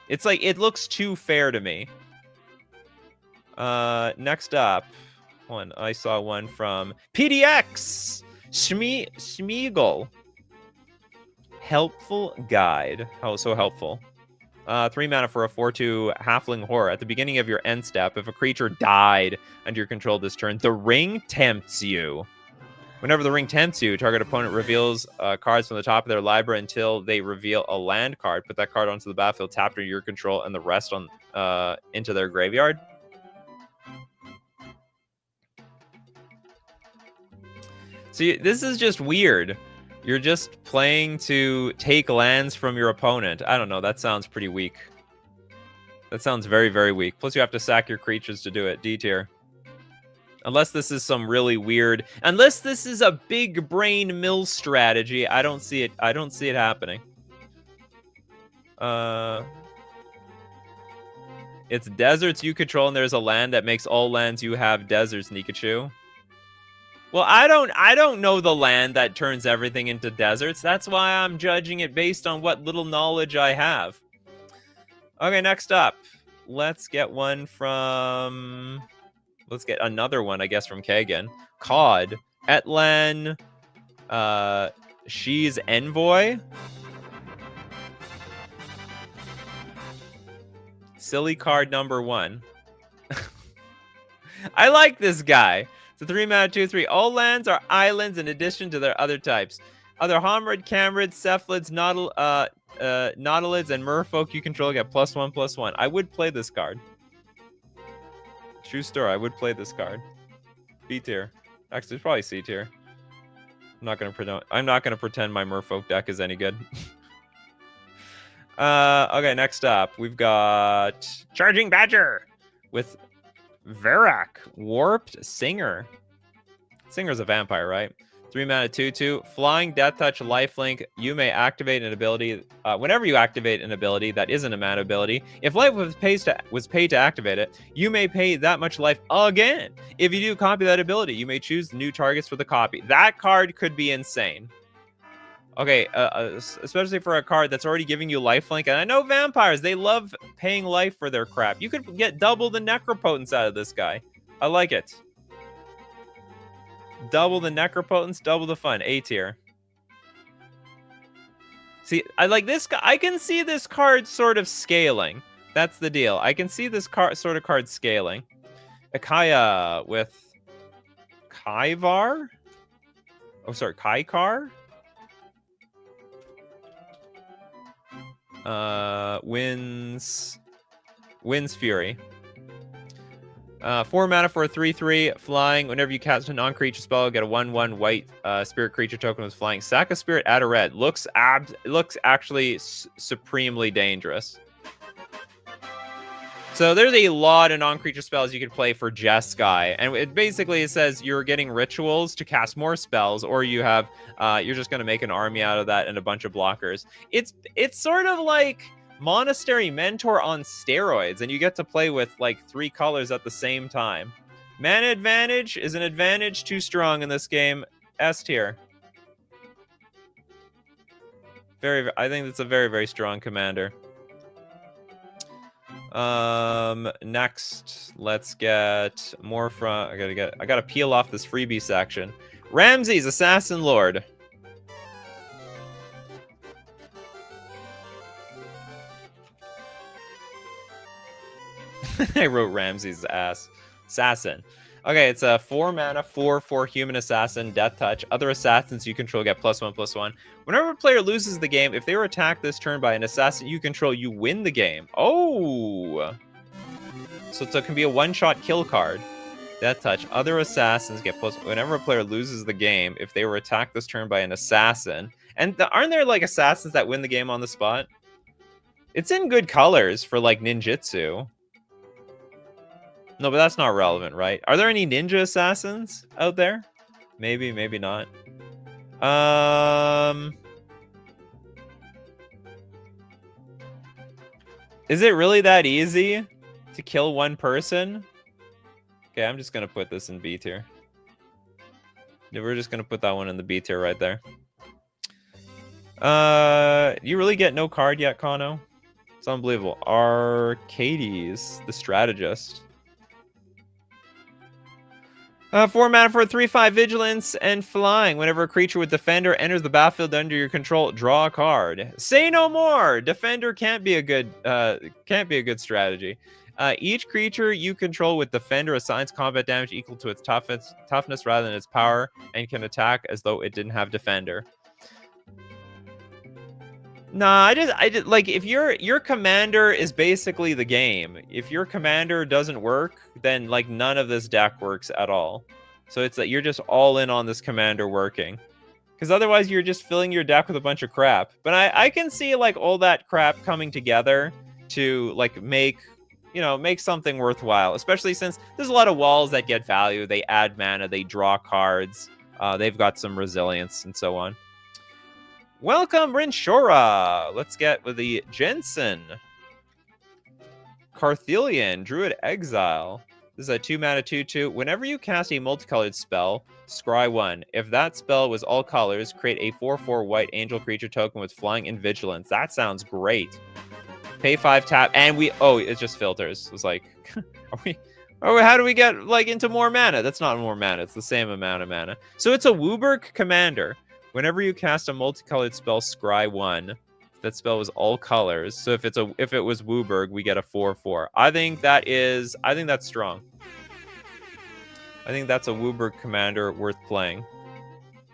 It's like, it looks too fair to me. Next up, I saw one from PDX Schmiegel. Helpful guide. How so helpful? 3 mana for a 4/2 halfling horror. At the beginning of your end step, if a creature died under your control this turn, the ring tempts you. Whenever the ring tempts you, target opponent reveals cards from the top of their library until they reveal a land card. Put that card onto the battlefield, tapped under your control, and the rest on into their graveyard. See, this is just weird. You're just playing to take lands from your opponent. I don't know. That sounds pretty weak. That sounds very, very weak. Plus, you have to sack your creatures to do it. D tier. Unless this is some really weird... Unless this is a big brain mill strategy, I don't see it. I don't see it happening. It's deserts you control, and there's a land that makes all lands you have deserts, Nikachu. Well, I don't know the land that turns everything into deserts. That's why I'm judging it based on what little knowledge I have. Okay, next up. Let's get one from... Let's get another one, I guess, from Kagan. Cod. Etlan. She's Envoy. Silly card number 1. I like this guy. It's a 3 mana 2/3. All lands are islands in addition to their other types. Other Homrid, Camrid, Cephalids, Nautilids, and Merfolk you control get +1/+1. I would play this card. True story, I would play this card. B tier. Actually, it's probably C tier. I'm not gonna pretend my Merfolk deck is any good. Okay, next up, we've got Charging Badger with Verak, Warped Singer. Singer's a vampire, right? 3 mana 2/2. Flying, Death Touch, Lifelink. You may activate an ability. Whenever you activate an ability that isn't a mana ability, if life was paid to activate it, you may pay that much life again. If you do copy that ability, you may choose new targets for the copy. That card could be insane. Okay, especially for a card that's already giving you lifelink. And I know vampires, they love paying life for their crap. You could get double the necropotence out of this guy. I like it. Double the necropotence, double the fun. A tier. See, I like this guy. I can see this card sort of scaling. That's the deal. I can see this card scaling. Akaya with Kaivar? Oh, sorry, Kaikar? Wins Fury. 4 mana for a 3/3 flying. Whenever you cast a non-creature spell, get a 1/1 white spirit creature token with flying. Sack a spirit, add a red. Looks actually supremely dangerous. So there's a lot of non-creature spells you could play for Jeskai, and it says you're getting rituals to cast more spells, or you have you're just gonna make an army out of that and a bunch of blockers. It's sort of like Monastery Mentor on steroids, and you get to play with like 3 colors at the same time. Mana advantage is an advantage too strong in this game. S tier. I think it's a very, very strong commander. Next, let's get more from. I gotta peel off this freebie section. Ramses, Assassin Lord. I wrote Ramses' ass. Assassin. Okay, it's a 4 mana, 4/4 human assassin, death touch. Other assassins you control get +1/+1. Whenever a player loses the game, if they were attacked this turn by an assassin you control, you win the game. Oh! So it can be a one-shot kill card. Death touch. Other assassins get whenever a player loses the game, if they were attacked this turn by an assassin. And aren't there like assassins that win the game on the spot? It's in good colors for like ninjutsu. No, but that's not relevant, right? Are there any ninja assassins out there? Maybe, maybe not. Is it really that easy to kill one person? Okay, I'm just gonna put this in B tier. We're just gonna put that one in the B tier right there. You really get no card yet, Kano? It's unbelievable. Arcades, the strategist. 4 mana for a 3/5 vigilance and flying. Whenever a creature with defender enters the battlefield under your control, draw a card. Say no more. Defender can't be a good strategy. Each creature you control with defender assigns combat damage equal to its toughness rather than its power, and can attack as though it didn't have defender. Nah, I just like if your commander is basically the game. If your commander doesn't work, then like none of this deck works at all. So it's that you're just all in on this commander working. Because otherwise you're just filling your deck with a bunch of crap. But I can see like all that crap coming together to like make something worthwhile. Especially since there's a lot of walls that get value. They add mana, they draw cards, they've got some resilience and so on. Welcome, Rinshora. Let's get with the Jensen. Carthelian, Druid Exile. This is a 2 mana 2/2. Whenever you cast a multicolored spell, scry 1. If that spell was all colors, create a 4/4 white angel creature token with flying and vigilance. That sounds great. Pay 5 tap, and it just filters. It was like, how do we get like into more mana? That's not more mana. It's the same amount of mana. So it's a Wooburg commander. Whenever you cast a multicolored spell, scry 1. That spell was all colors. So if it was Wooburg, we get a 4/4. I think that's strong. I think that's a Wooburg commander worth playing.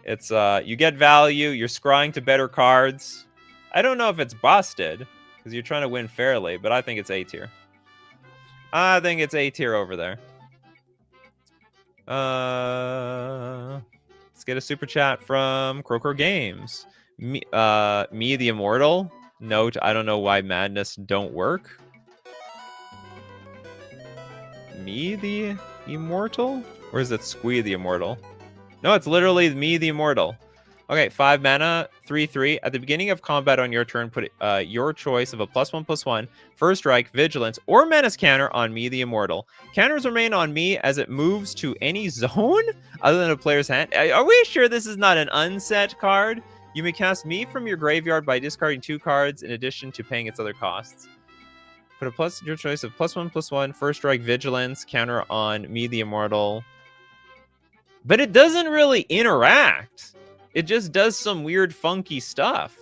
It's you get value, you're scrying to better cards. I don't know if it's busted, because you're trying to win fairly, but I think it's A tier. I think it's A tier over there. Let's get a super chat from Croker Games. Me the Immortal. Note, I don't know why Madness don't work. Me the Immortal? Or is it Squee the Immortal? No, it's literally Me the Immortal. Okay, 5 mana, 3/3. At the beginning of combat on your turn, put your choice of a +1/+1, first strike, vigilance, or menace counter on Me the Immortal. Counters remain on Me as it moves to any zone other than a player's hand. Are we sure this is not an unset card? You may cast Me from your graveyard by discarding 2 cards in addition to paying its other costs. Put your choice of +1/+1, first strike, vigilance, counter on Me the Immortal. But it doesn't really interact. It just does some weird, funky stuff.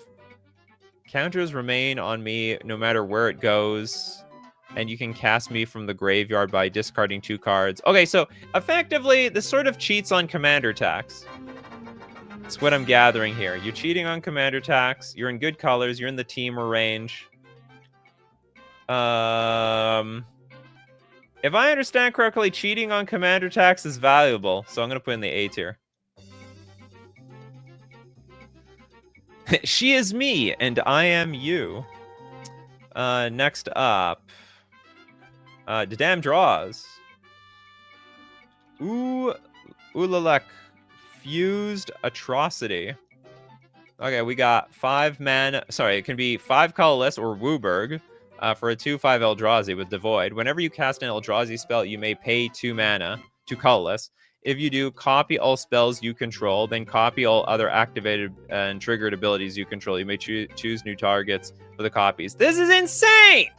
Counters remain on Me no matter where it goes. And you can cast Me from the graveyard by discarding 2 cards. Okay, so effectively, this sort of cheats on commander attacks. That's what I'm gathering here. You're cheating on commander attacks. You're in good colors. You're in the teamer range. If I understand correctly, cheating on commander attacks is valuable. So I'm going to put in the A tier. She is me, and I am you. Next up. The damn draws. Ulalek. Fused Atrocity. Okay, we got 5 mana. Sorry, it can be 5 colorless or Wooburg for a 2/5 Eldrazi with Devoid. Whenever you cast an Eldrazi spell, you may pay 2 mana, 2 colorless. If you do, copy all spells you control, then copy all other activated and triggered abilities you control. You may choose new targets for the copies. This is insane!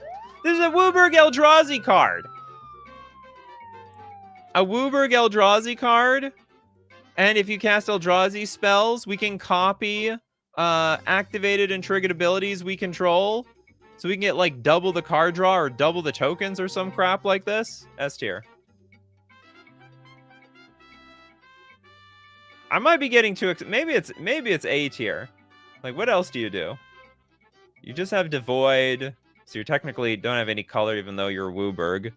This is a Wooburg Eldrazi card. A Wooburg Eldrazi card. And if you cast Eldrazi spells, we can copy activated and triggered abilities we control. So we can get like double the card draw or double the tokens or some crap like this. S tier. I might be getting too maybe it's A tier. Like, what else do you do? You just have Devoid, so you technically don't have any color even though you're Wooburg.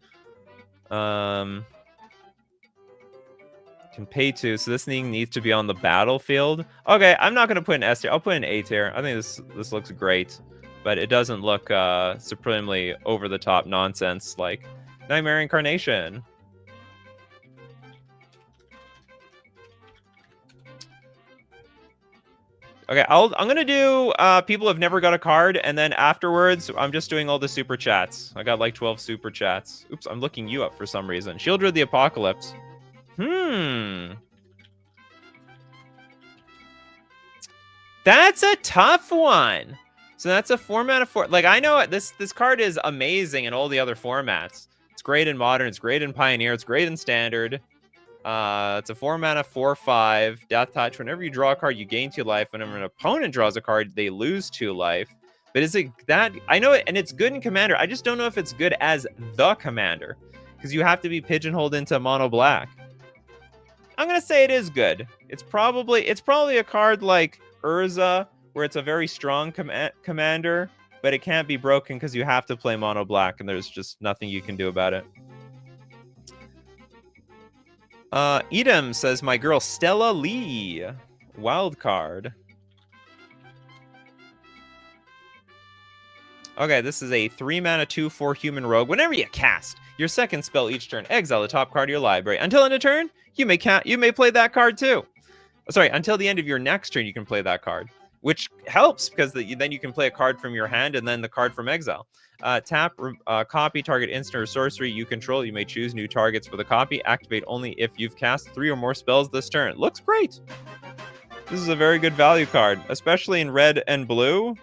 Can pay 2, so this thing needs to be on the battlefield. Okay, I'm not gonna put an S tier. I'll put an A tier. I think this looks great, but it doesn't look supremely over the top nonsense like Nightmare Incarnation. Okay, I'm gonna do people have never got a card, and then afterwards I'm just doing all the super chats. I got like 12 super chats. Oops, I'm looking you up for some reason. Shieldred the Apocalypse. That's a tough one. So that's a 4-mana 4. Like, I know this card is amazing in all the other formats. It's great in Modern, it's great in Pioneer, it's great in Standard. It's a 4-mana 4/5 Death Touch. Whenever you draw a card, you gain 2 life. Whenever an opponent draws a card, they lose 2 life. But is it that? I know it, and it's good in Commander. I just don't know if it's good as the Commander, because you have to be pigeonholed into mono black. I'm gonna say it is good. It's probably a card like Urza, where it's a very strong commander, but it can't be broken because you have to play mono black, and there's just nothing you can do about it. Edom says, my girl Stella Lee. Wild card. Okay, this is a 3-mana 2/4 human rogue. Whenever you cast your second spell each turn, exile the top card of your library. Until end of turn, you may play that card too. Sorry, until the end of your next turn, you can play that card, which helps because then you can play a card from your hand and then the card from exile. Tap, copy target instant or sorcery you control. You may choose new targets for the copy. Activate only if you've cast 3 or more spells this turn. Looks great. This is a very good value card, especially in red and blue.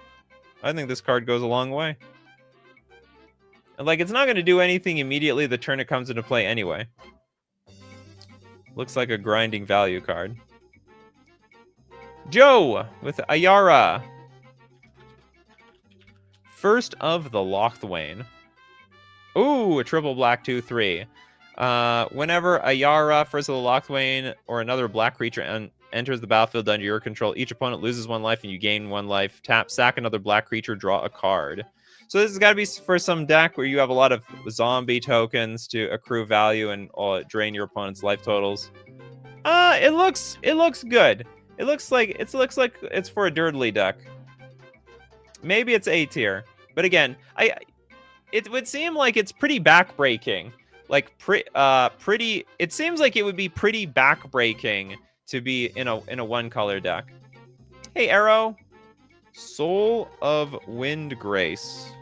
I think this card goes a long way. And like, it's not going to do anything immediately the turn it comes into play anyway. Looks like a grinding value card. Joe with Ayara. First of the Lochthwain. Ooh, a triple black 2/3. Whenever Ayara, First of the Lochthwain, or another black creature enters the battlefield under your control, each opponent loses 1 life and you gain 1 life. Tap, sack another black creature, draw a card. So this has got to be for some deck where you have a lot of zombie tokens to accrue value and drain your opponent's life totals. It looks good. It looks like it's for a Dirtly deck. Maybe it's A tier, but again, it would seem like it's pretty backbreaking. Like pretty. It seems like it would be pretty backbreaking to be in a 1-color deck. Hey, Arrow. Soul of Windgrace.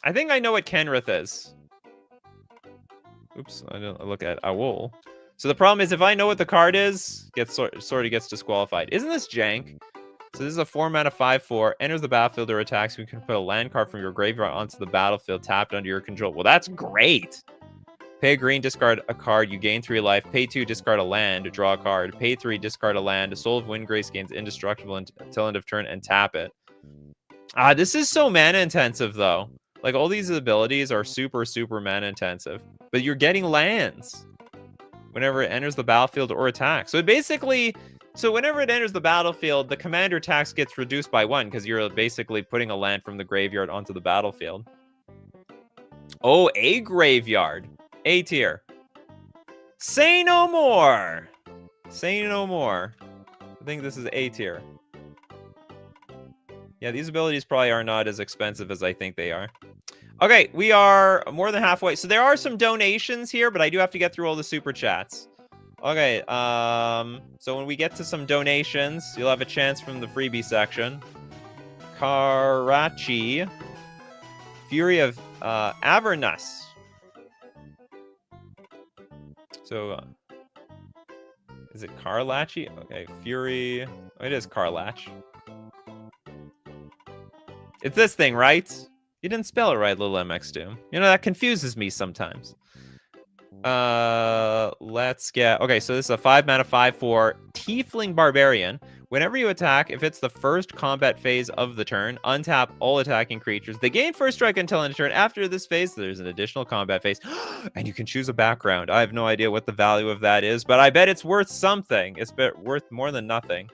I think I know what Kenrith is. Oops, I didn't look at Owl. So the problem is, if I know what the card is, sort of gets disqualified. Isn't this jank? So this is a 4-mana 5/4. Enters the battlefield or attacks. You can put a land card from your graveyard onto the battlefield, tapped under your control. Well, that's great. Pay a green, discard a card. You gain 3 life. Pay 2, discard a land, draw a card. Pay 3, discard a land. Soul of Windgrace gains indestructible until end of turn and tap it. This is so mana intensive though. Like, all these abilities are super mana intensive, but you're getting lands whenever it enters the battlefield or attacks. So whenever it enters the battlefield, the commander tax gets reduced by 1 because you're basically putting a land from the graveyard onto the battlefield. Oh, a graveyard. A tier. Say no more. Say no more. I think this is A tier. Yeah, these abilities probably are not as expensive as I think they are. Okay, we are more than halfway. So there are some donations here, but I do have to get through all the super chats. Okay, so when we get to some donations, you'll have a chance from the freebie section. Karachi, Fury of Avernus. So, is it Karlachi? Okay, Fury. Oh, it is Karlach. It's this thing, right? You didn't spell it right, little MX Doom. You know, that confuses me sometimes. Let's get... Okay, so this is a 5 mana 5/4 Tiefling Barbarian. Whenever you attack, if it's the first combat phase of the turn, untap all attacking creatures. They gain first strike until end of turn. After this phase, there's an additional combat phase. And you can choose a background. I have no idea what the value of that is, but I bet it's worth something. It's worth more than nothing.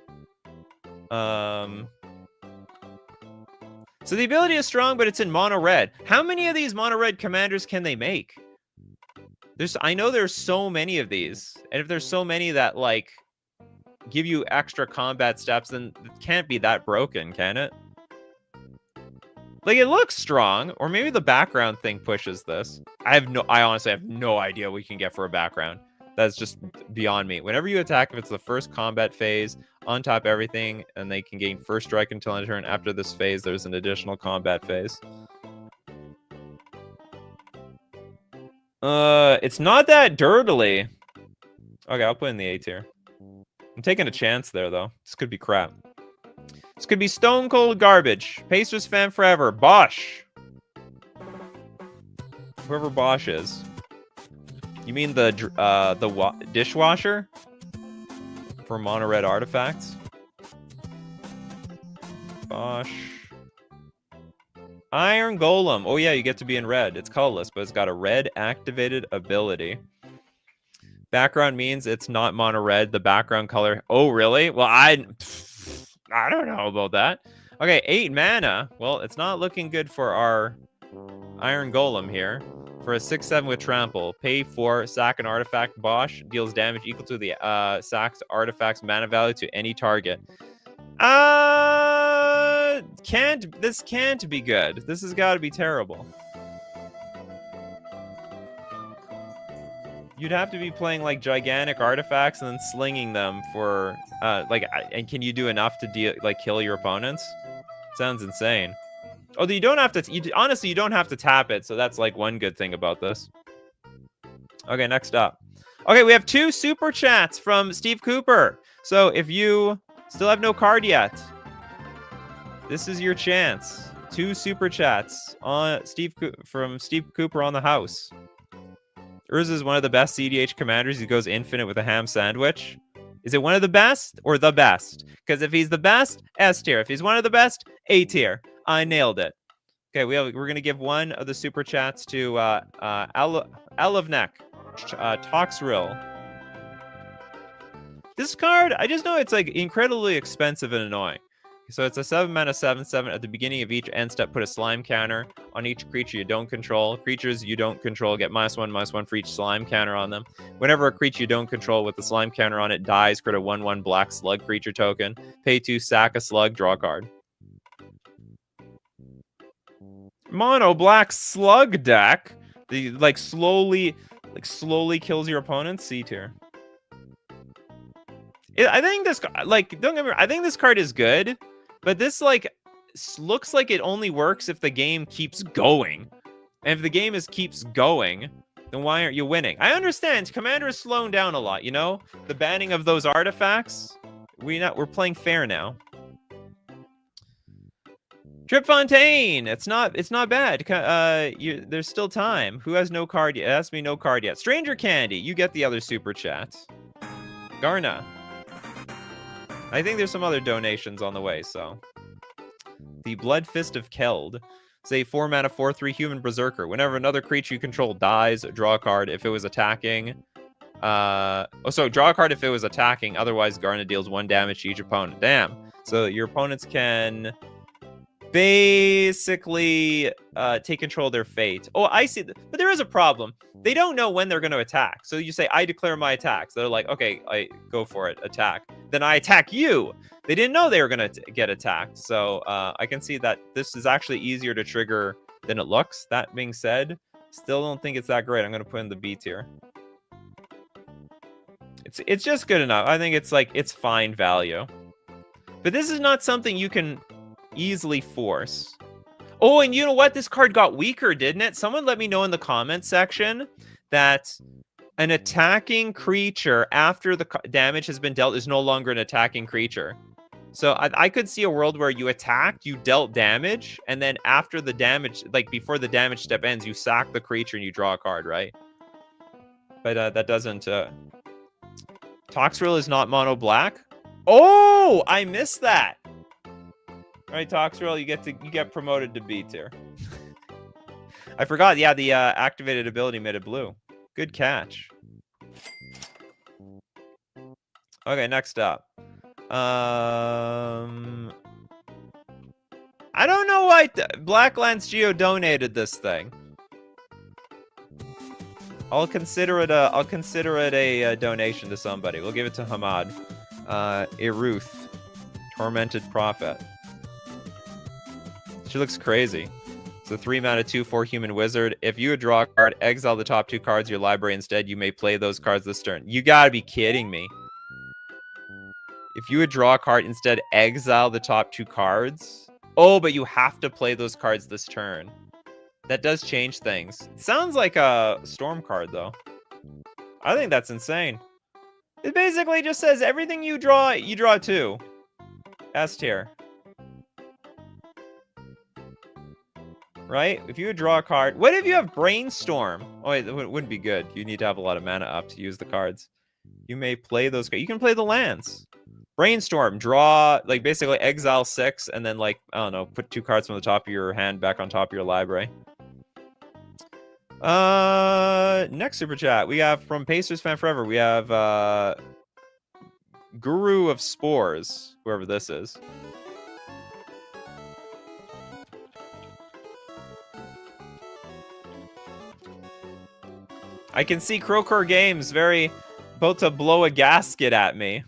So the ability is strong, but it's in mono red. How many of these mono red commanders can they make? I know there's so many of these. And if there's so many that, like, give you extra combat steps, then it can't be that broken, can it? Like, it looks strong, or maybe the background thing pushes this. I honestly have no idea what we can get for a background. That's just beyond me. Whenever you attack, if it's the first combat phase, untap everything, and they can gain first strike until end of turn. After this phase, there's an additional combat phase. It's not that dirtily. Okay, I'll put in the A tier. I'm taking a chance there, though. This could be crap. This could be stone cold garbage. Pacers fan forever. Bosch. Whoever Bosch is. You mean the dishwasher? For mono red artifacts? Bosch. Iron Golem. Oh yeah, you get to be in red. It's colorless, but it's got a red activated ability. Background means it's not mono red. The background color. Oh really? Well, I don't know about that. Okay, 8 mana. Well, it's not looking good for our Iron Golem here. For a 6/7 with trample, pay 4, sack an artifact. Bosch deals damage equal to the sacked artifact's mana value to any target. This can't be good. This has got to be terrible. You'd have to be playing like gigantic artifacts and then slinging them for and can you do enough to kill your opponents? Sounds insane. Oh, you don't have to. Honestly, you don't have to tap it. So that's like one good thing about this. Okay, next up. Okay, we have 2 super chats from Steve Cooper. So if you still have no card yet, this is your chance. 2 super chats on from Steve Cooper on the house. Urza is one of the best CDH commanders. He goes infinite with a ham sandwich. Is it one of the best or the best? Because if he's the best, S tier. If he's one of the best, A tier. I nailed it. Okay, we're gonna give one of the super chats to Alavnek, Toxrill. This card, I just know it's like incredibly expensive and annoying. So it's a 7 mana 7/7. At the beginning of each end step, put a slime counter on each creature you don't control. Creatures you don't control get -1/-1 for each slime counter on them. Whenever a creature you don't control with the slime counter on it dies, create a 1/1 black slug creature token. Pay 2, sack a slug, draw a card. Mono black slug deck. The slowly kills your opponents. C tier. I think this don't get me wrong, I think this card is good, but this looks like it only works if the game keeps going. And if the game keeps going, then why aren't you winning? I understand Commander is slowing down a lot, you know? The banning of those artifacts. We're playing fair now. Trip Fontaine, it's not bad. There's still time. Who has no card yet? It has to be no card yet. Stranger Candy, you get the other super chat. Garna. I think there's some other donations on the way, so. The Blood Fist of Keld. Say 4 mana 4/3 human berserker. Whenever another creature you control dies, draw a card. If it was attacking. Draw a card if it was attacking. Otherwise, Garna deals 1 damage to each opponent. Damn. So your opponents can basically take control of their fate. Oh, I see. But there is a problem. They don't know when they're going to attack. So you say, I declare my attacks. They're like, okay, I go for it. Attack. Then I attack you. They didn't know they were going to get attacked. So I can see that this is actually easier to trigger than it looks. That being said, still don't think it's that great. I'm going to put in the B tier. It's just good enough. I think it's like, it's fine value. But this is not something you can easily force. Oh, and you know what? This card got weaker, didn't it? Someone let me know in the comments section that an attacking creature after the damage has been dealt is no longer an attacking creature. So I could see a world where you attacked, you dealt damage, and then after the damage, like before the damage step ends, you sack the creature and you draw a card, right? But that doesn't... Toxrill is not mono black. Oh, I missed that. All right, Toxrill, you get promoted to B tier. I forgot. Yeah, the activated ability made it blue. Good catch. Okay, next up. I don't know why Blacklands Geo donated this thing. I'll consider it a donation to somebody. We'll give it to Hamad. Iruth, Tormented Prophet. She looks crazy. It's a 3-mana 2/4 human wizard. If you would draw a card, exile the top 2 cards of your library instead. You may play those cards this turn. You gotta be kidding me. If you would draw a card instead, exile the top 2 cards. Oh, but you have to play those cards this turn. That does change things. It sounds like a Storm card, though. I think that's insane. It basically just says everything you draw 2. S tier. Right? If you would draw a card... What if you have Brainstorm? Oh, wait, it wouldn't be good. You need to have a lot of mana up to use the cards. You may play those... You can play the lands. Brainstorm, draw... Like, basically exile 6, and then, like, I don't know, put 2 cards from the top of your hand back on top of your library. Next super chat. We have from Pacers Fan Forever. We have, Guru of Spores, whoever this is. I can see Crowcore Games about to blow a gasket at me.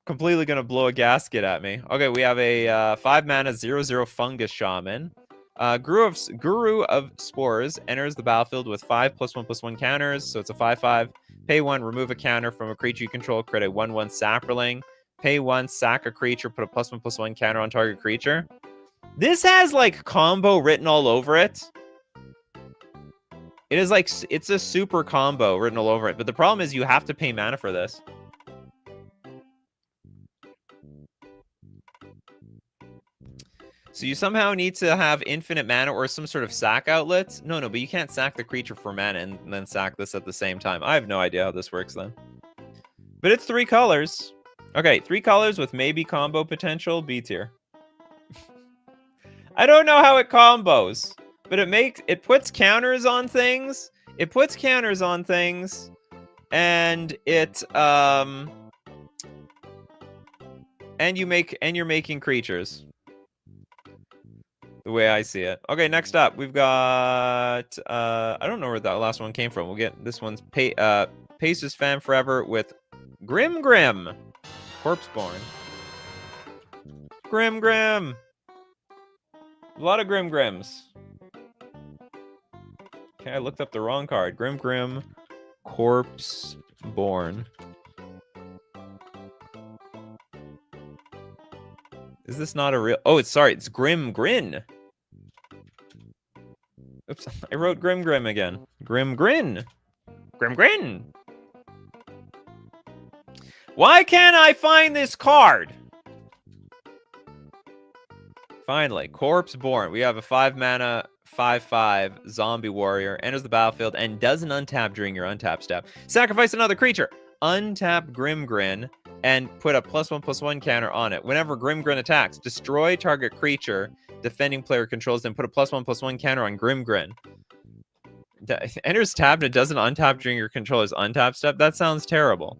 Completely gonna blow a gasket at me. Okay, we have a 5-mana 0/0 Fungus Shaman. Guru of Spores enters the battlefield with 5 +1/+1 counters, so it's a 5/5. Pay 1, remove a counter from a creature you control, create a 1/1 Saproling. Pay 1, sack a creature, put a +1/+1 counter on target creature. This has like combo written all over it. It is like, it's a super combo written all over it, but the problem is you have to pay mana for this. So you somehow need to have infinite mana or some sort of sack outlet. No, but you can't sack the creature for mana and then sack this at the same time. I have no idea how this works then. But it's 3 colors. Okay, 3 colors with maybe combo potential. B tier. I don't know how it combos, but it puts counters on things. It puts counters on things, and and you're making creatures. The way I see it. Okay, next up, we've got... I don't know where that last one came from. We'll get this one's Pacers Fan Forever with Grim. Corpseborn. Grim. A lot of Grims. Okay, I looked up the wrong card. Grim. Corpseborn. Is this not a real... Oh, it's Grim Grin. Oops, I wrote Grim again. Grim Grin. Why can't I find this card? Finally, Corpseborn. We have a 5-mana 5/5 zombie warrior. Enters the battlefield and doesn't untap during your untap step. Sacrifice another creature. Untap Grim and put a +1/+1 counter on it. Whenever Grim attacks, destroy target creature defending player controls, then put a +1/+1 counter on Grim. Enters tapped and it doesn't untap during your controller's untap step. That sounds terrible.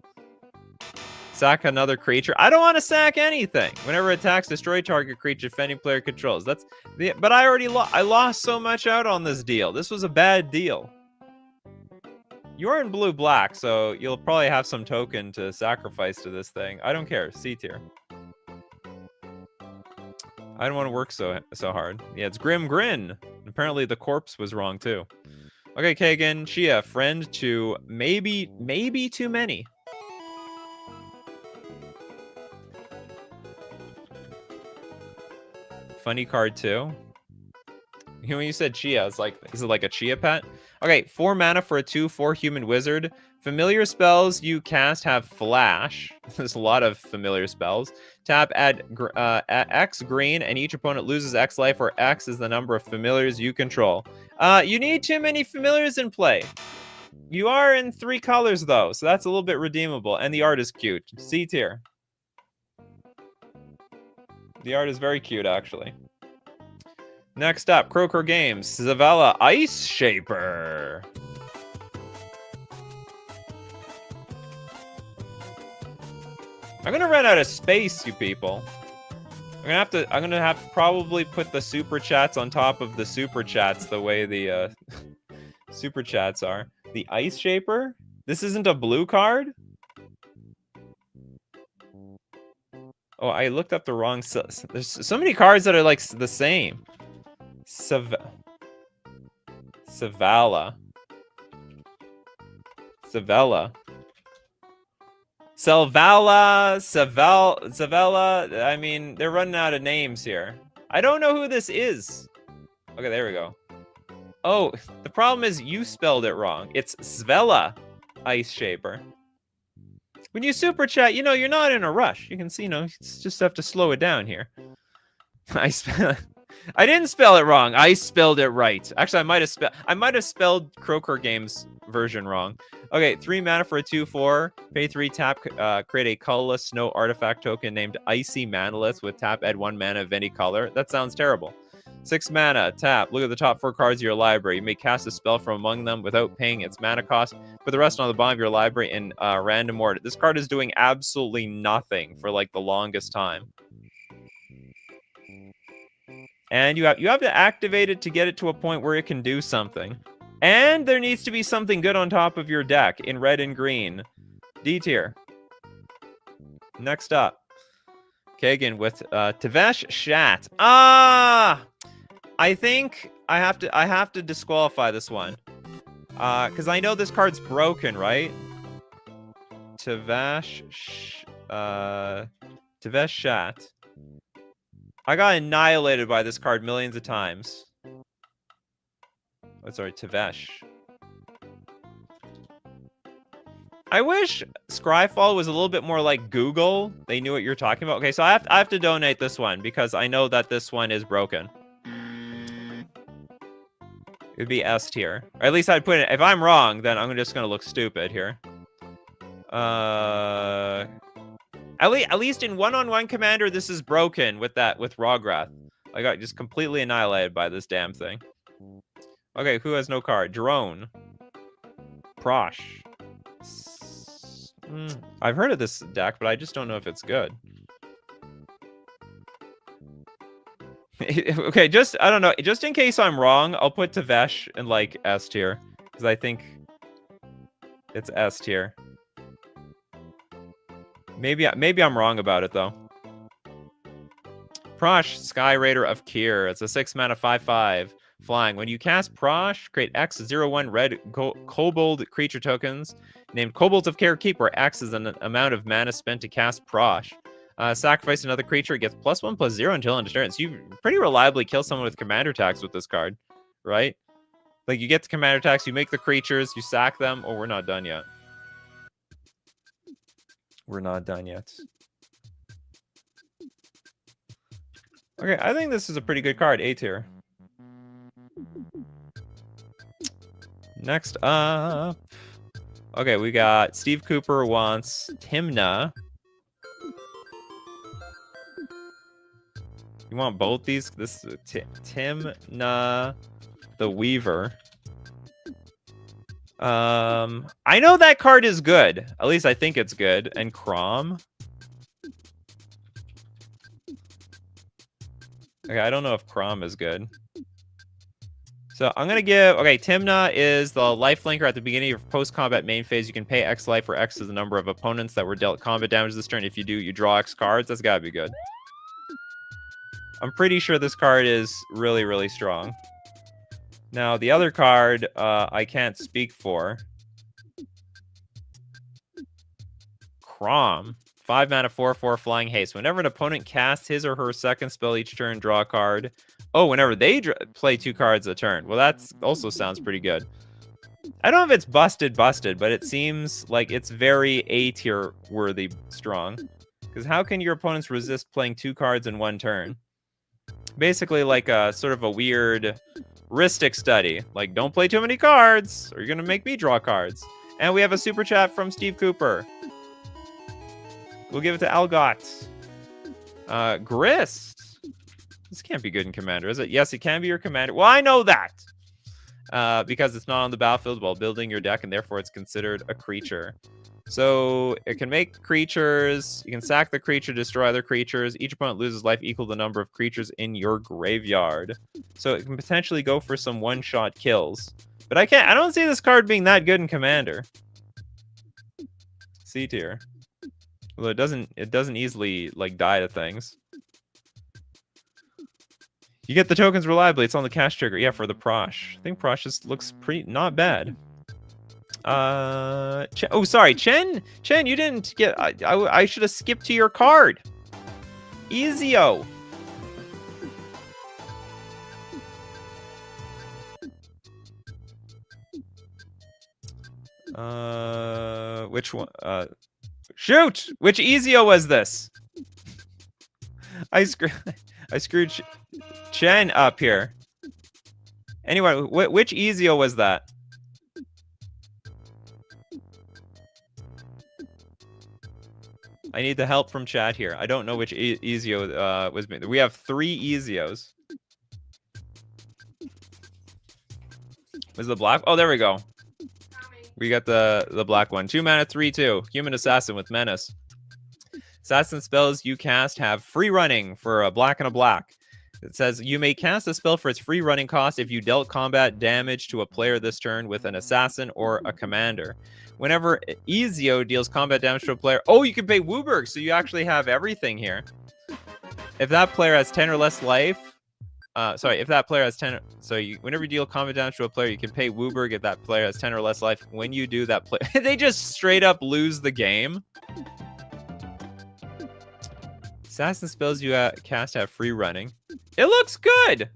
Sack another creature. I don't want to sack anything. Whenever it attacks, destroy target creature defending player controls. But I already lost so much out on this deal. This was a bad deal. You're in blue-black, so you'll probably have some token to sacrifice to this thing. I don't care. C tier. I don't want to work so hard. Yeah, it's Grim Grin. Apparently the corpse was wrong too. Okay, Kagan, Chia, friend to maybe too many. Funny card too. You know, when you said Chia, it's like, is it like a Chia pet? Okay, 4 mana for a 2/4 human wizard. Familiar spells you cast have flash. There's a lot of familiar spells. Tap, add X green, and each opponent loses X life, where X is the number of familiars you control. You need too many familiars in play. You are in 3 colors, though, so that's a little bit redeemable. And the art is cute. C tier. The art is very cute, actually. Next up, Croker Games, Zavala Ice Shaper. I'm gonna run out of space, you people. I'm gonna have to probably put the super chats on top of the super chats the way the super chats are. The Ice Shaper? This isn't a blue card? Oh, I looked up the wrong. There's so many cards that are like the same. Savala. Savella. I mean, they're running out of names here. I don't know who this is. Okay, there we go. Oh, the problem is you spelled it wrong. It's Svella Ice Shaper. When you super chat, you know, you're not in a rush. You can see, you know, you just have to slow it down here. I didn't spell it wrong. I spelled it right. Actually, I might have spelled Croker Games version wrong. Okay, 3 mana for a 2/4. Pay 3, tap, create a colorless snow artifact token named Icy Manalith with tap, add 1 mana of any color. That sounds terrible. 6 mana, tap. Look at the top 4 cards of your library. You may cast a spell from among them without paying its mana cost. Put the rest on the bottom of your library in random order. This card is doing absolutely nothing for like the longest time. And you have to activate it to get it to a point where it can do something. And there needs to be something good on top of your deck in red and green. D tier. Next up, Kagan with Tavesh Shat. I think I have to disqualify this one. Because I know this card's broken, right? Tavesh Shat. I got annihilated by this card millions of times. Oh, sorry, Tavesh. I wish Scryfall was a little bit more like Google. They knew what you're talking about. Okay, so I have to donate this one because I know that this one is broken. It would be S tier. Or at least I'd put it. If I'm wrong, then I'm just gonna look stupid here. At least in one-on-one Commander, this is broken with Rograth. I got just completely annihilated by this damn thing. Okay, who has no card? Drone. Prosh. I've heard of this deck, but I just don't know if it's good. Okay, I don't know. Just in case I'm wrong, I'll put Tavesh in like S tier. Because I think it's S tier. Maybe I'm wrong about it, though. Prosh, Sky Raider of Kier. It's a 6 mana 5/5 flying. When you cast Prosh, create X01 red kobold creature tokens named Kobolds of Care Keep, where X is an amount of mana spent to cast Prosh. Sacrifice another creature, it gets +1/+0 until end of turn. So you pretty reliably kill someone with commander attacks with this card, right? Like, you get the commander attacks, you make the creatures, you sack them. Oh, we're not done yet. We're not done yet. Okay, I think this is a pretty good card. A tier. Next up. Okay, we got Steve Cooper wants Timna. You want both these? This is Timna the Weaver. I know that card is good. At least I think it's good. And Crom. Okay, I don't know if Crom is good. So I'm gonna give. Okay, Timna is the lifelinker at the beginning of post-combat main phase. You can pay X life, where X is the number of opponents that were dealt combat damage this turn. If you do, you draw X cards. That's gotta be good. I'm pretty sure this card is really, really strong. Now, the other card, I can't speak for. Crom. 5 mana, 4/4 flying haste. Whenever an opponent casts his or her second spell each turn, draw a card. Oh, whenever they play 2 cards a turn. Well, that also sounds pretty good. I don't know if it's busted, but it seems like it's very A-tier worthy strong. Because how can your opponents resist playing 2 cards in 1 turn? Basically like a sort of a weird heuristic study. Like, don't play too many cards, or you're going to make me draw cards. And we have a super chat from Steve Cooper. We'll give it to Algot. Grist. This can't be good in Commander, is it? Yes, it can be your Commander. Well, I know that. Because it's not on the battlefield while building your deck, and therefore it's considered a creature. So it can make creatures. You can sack the creature, destroy other creatures. Each opponent loses life equal to the number of creatures in your graveyard. So it can potentially go for some one-shot kills. But I don't see this card being that good in Commander. C tier. Well, it doesn't easily like die to things. You get the tokens reliably. It's on the cash trigger. Yeah, for the Prosh. I think Prosh just looks pretty not bad. Oh, sorry, Chen, you didn't get. I should have skipped to your card. Ezio. Which one? Shoot! Which Ezio was this? I screwed Chen up here. Anyway, which Ezio was that? I need the help from chat here. I don't know which Ezio was. We have 3 Ezios. Was the black? Oh, there we go. We got the black one. 2 mana, 3/2. Human Assassin with Menace. Assassin spells you cast have free running for a black and a black. It says you may cast a spell for its free running cost if you dealt combat damage to a player this turn with an assassin or a commander. Whenever Ezio deals combat damage to a player, oh, you can pay Wooburg, so you actually have everything here. If that player has 10 or less life, if that player has 10, whenever you deal combat damage to a player, you can pay Wooburg if that player has 10 or less life. When you do that, they just straight up lose the game. Assassin spells you cast have free running. It looks good.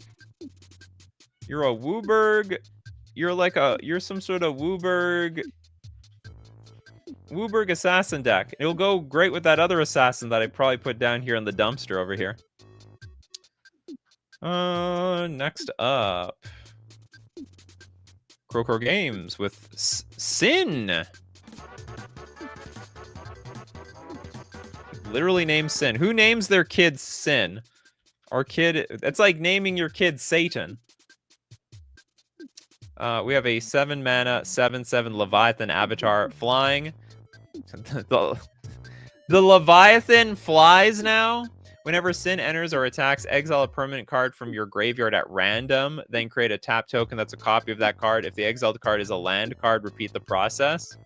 You're a Wooburg. You're some sort of Wooburg assassin deck. It'll go great with that other assassin that I probably put down here in the dumpster over here. Next up, Crowcore Games with Sin. Literally named Sin. Who names their kid Sin? Our kid, it's like naming your kid Satan. We have a 7 mana, 7/7 Leviathan Avatar flying. The Leviathan flies now. Whenever Sin enters or attacks, exile a permanent card from your graveyard at random. Then create a tap token that's a copy of that card. If the exiled card is a land card, repeat the process.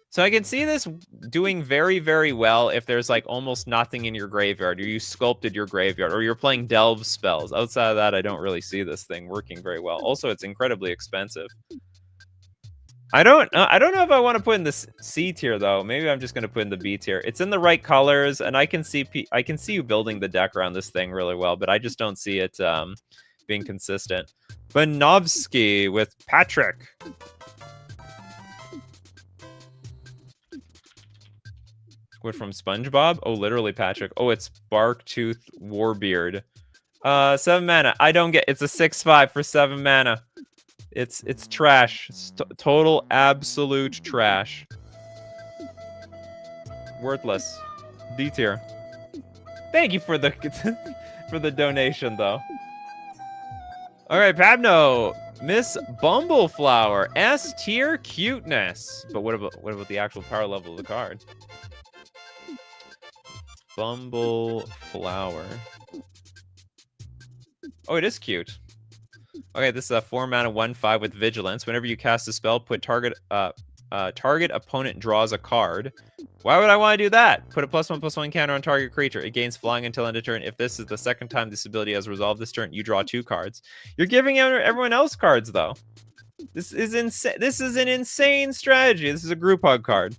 So I can see this doing very, very well if there's like almost nothing in your graveyard, or you sculpted your graveyard, or you're playing delve spells. Outside of that, I don't really see this thing working very well. Also, it's incredibly expensive. I don't know if I want to put in the C tier though. Maybe I'm just going to put in the B tier. It's in the right colors, and I can see you building the deck around this thing really well, but I just don't see it being consistent. Banovsky with Patrick. What, from SpongeBob? Oh, literally Patrick. Oh, it's Barktooth Warbeard. 7 mana. I don't get. It's a 6/5 for 7 mana. It's trash. It's total absolute trash. Worthless. D tier. Thank you for the for the donation though. All right, Pabno. Miss Bumbleflower. S tier cuteness. But what about the actual power level of the card? Bumbleflower. Oh, it is cute. Okay, this is a 4 mana 1/5 with vigilance. Whenever you cast a spell, put target opponent draws a card. Why would I want to do that? Put a +1/+1 counter on target creature. It gains flying until end of turn. If this is the second time this ability has resolved this turn, you draw 2 cards. You're giving everyone else cards, though. This is insane. This is an insane strategy. This is a group hug card.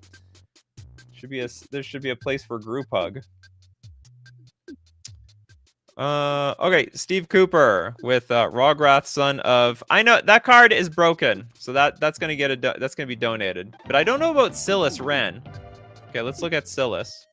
There should be a place for group hug. Okay, Steve Cooper with Rograth, son of. I know that card is broken, so that's gonna be donated. But I don't know about Silas Wren. Okay, let's look at Silas.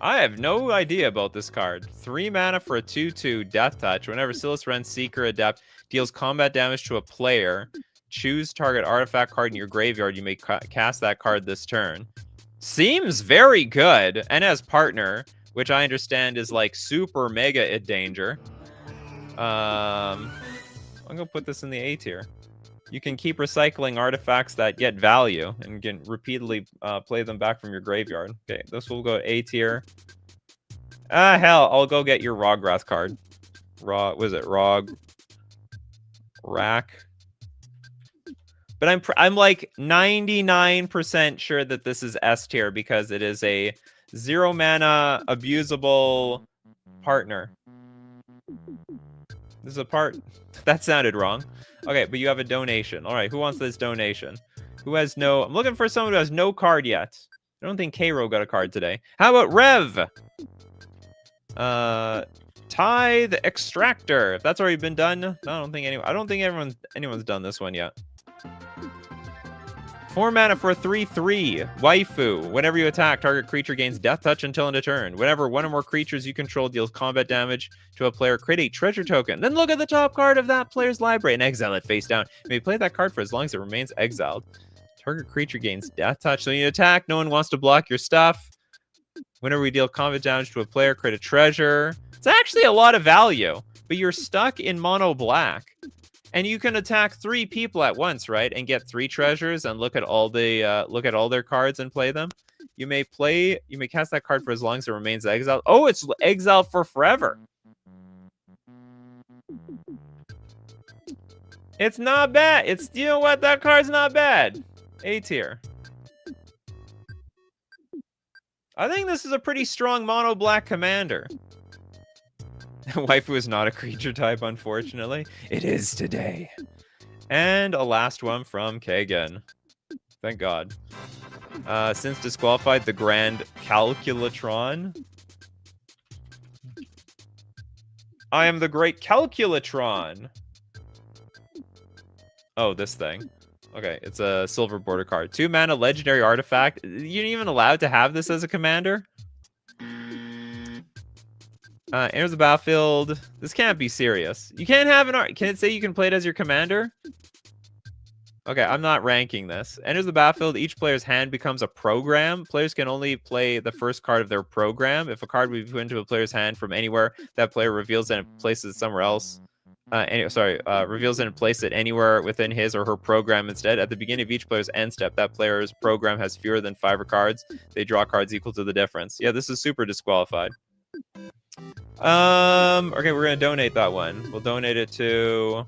I have no idea about this card. 3 mana for a 2/2 Death Touch. Whenever Silas Wren, Seeker, Adept deals combat damage to a player, choose target artifact card in your graveyard. You may cast that card this turn. Seems very good. And as partner, which I understand is like super mega in danger. I'm gonna put this in the A tier. You can keep recycling artifacts that get value and can repeatedly play them back from your graveyard. Okay, this will go A tier. Hell, I'll go get your Rograth card. Was it Rack? But I'm like 99% sure that this is S tier because it is a 0 mana abusable partner. This is a part that sounded wrong. Okay, but you have a donation. All right, who wants this donation? Who has no? I'm looking for someone who has no card yet. I don't think Cairo got a card today. How about Rev? Ty the Extractor. If that's already been done, I don't think anyone's done this one yet. 4 mana for a 3/3 waifu. Whenever you attack, target creature gains Death Touch until end of turn. Whenever one or more creatures you control deals combat damage to a player, create a treasure token. Then look at the top card of that player's library and exile it face down. You may play that card for as long as it remains exiled. Target creature gains Death Touch. So you attack, no one wants to block your stuff. Whenever we deal combat damage to a player, create a treasure. It's actually a lot of value, but you're stuck in mono black. And you can attack 3 people at once, right? And get 3 treasures and look at all their cards and play them. You may cast that card for as long as it remains exiled. Oh, it's exiled for forever. It's not bad. You know what? That card's not bad. A tier. I think this is a pretty strong mono black commander. Waifu is not a creature type, unfortunately. It is today. And a last one from Kagan. Thank God. Since disqualified, the Grand Calculatron. I am the Great Calculatron. Oh, this thing. Okay, it's a silver border card. 2 mana legendary artifact. You're even allowed to have this as a commander? Enters the battlefield. This can't be serious. You can't have an art. Can it say you can play it as your commander? Okay, I'm not ranking this. Enters the battlefield. Each player's hand becomes a program. Players can only play the first card of their program. If a card we put into a player's hand from anywhere, that player reveals it and places it somewhere else. Reveals it and places it anywhere within his or her program instead. At the beginning of each player's end step, that player's program has fewer than 5 cards. They draw cards equal to the difference. Yeah, this is super disqualified. Okay, we're gonna donate that one. We'll donate it to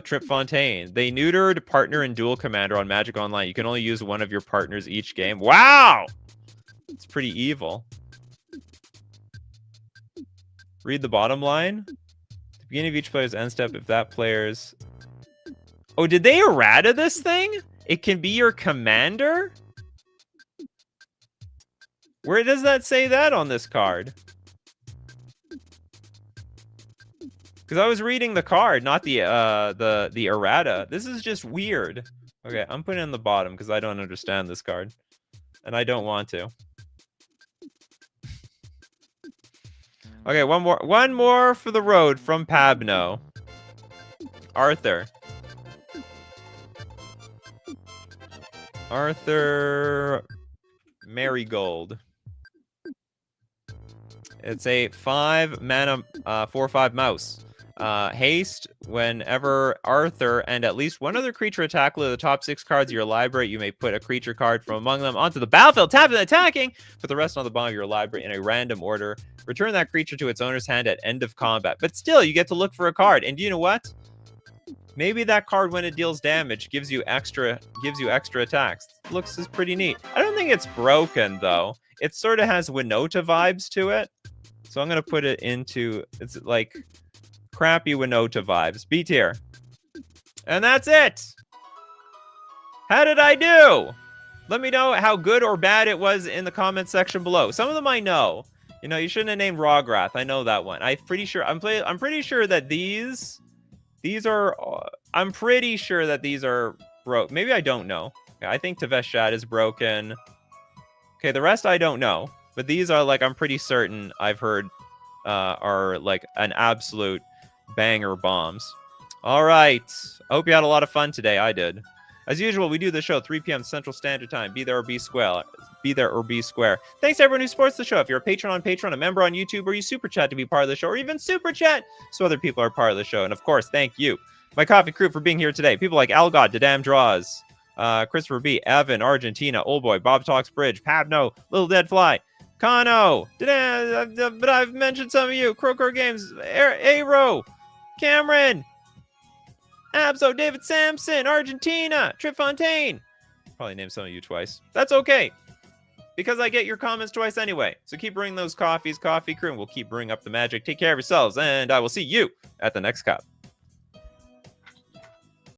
Trip Fontaine. They neutered partner and dual commander on Magic Online. You can only use one of your partners each game. Wow! It's pretty evil. Read the bottom line. At the beginning of each player's end step, if that player's... Oh, did they errata this thing? It can be your commander? Where does that say that on this card? Because I was reading the card, not the errata. This is just weird. Okay, I'm putting it in the bottom because I don't understand this card. And I don't want to. Okay, one more for the road from Pabno. Arthur Marigold. It's a 5 mana 4/5 mouse. Haste whenever Arthur and at least one other creature attack the top 6 cards of your library. You may put a creature card from among them onto the battlefield, tap and attacking. Put the rest on the bottom of your library in a random order. Return that creature to its owner's hand at end of combat. But still, you get to look for a card. And you know what? Maybe that card, when it deals damage, gives you extra attacks. Looks is pretty neat. I don't think it's broken though. It sort of has Winota vibes to it. So I'm gonna put it into, it's like crappy Winota vibes. B tier. And that's it. How did I do? Let me know how good or bad it was in the comment section below. Some of them I know. You know, you shouldn't have named Rograth. I know that one. I'm pretty sure that these are, I'm pretty sure that these are broke. Maybe I don't know. Okay, I think Taveshat is broken. Okay, the rest I don't know. But these are like, I'm pretty certain I've heard are like an absolute banger bombs. All right. I hope you had a lot of fun today. I did. As usual, we do the show 3 p.m. Central Standard Time. Be there or be square. Be there or be square. Thanks to everyone who supports the show. If you're a patron on Patreon, a member on YouTube, or you super chat to be part of the show, or even super chat so other people are part of the show. And of course, thank you, my coffee crew, for being here today. People like Algod, Dadam Draws, Christopher B, Evan, Argentina, Oldboy, Bob Talks Bridge, Pabno, Little Dead Fly, Kano, but I've mentioned some of you, Crowcore Games, Aero, Cameron, Abso, David Sampson, Argentina, Trip Fontaine. Probably named some of you twice. That's okay, because I get your comments twice anyway. So keep bringing those coffees, coffee crew, and we'll keep bringing up the magic. Take care of yourselves, and I will see you at the next cup.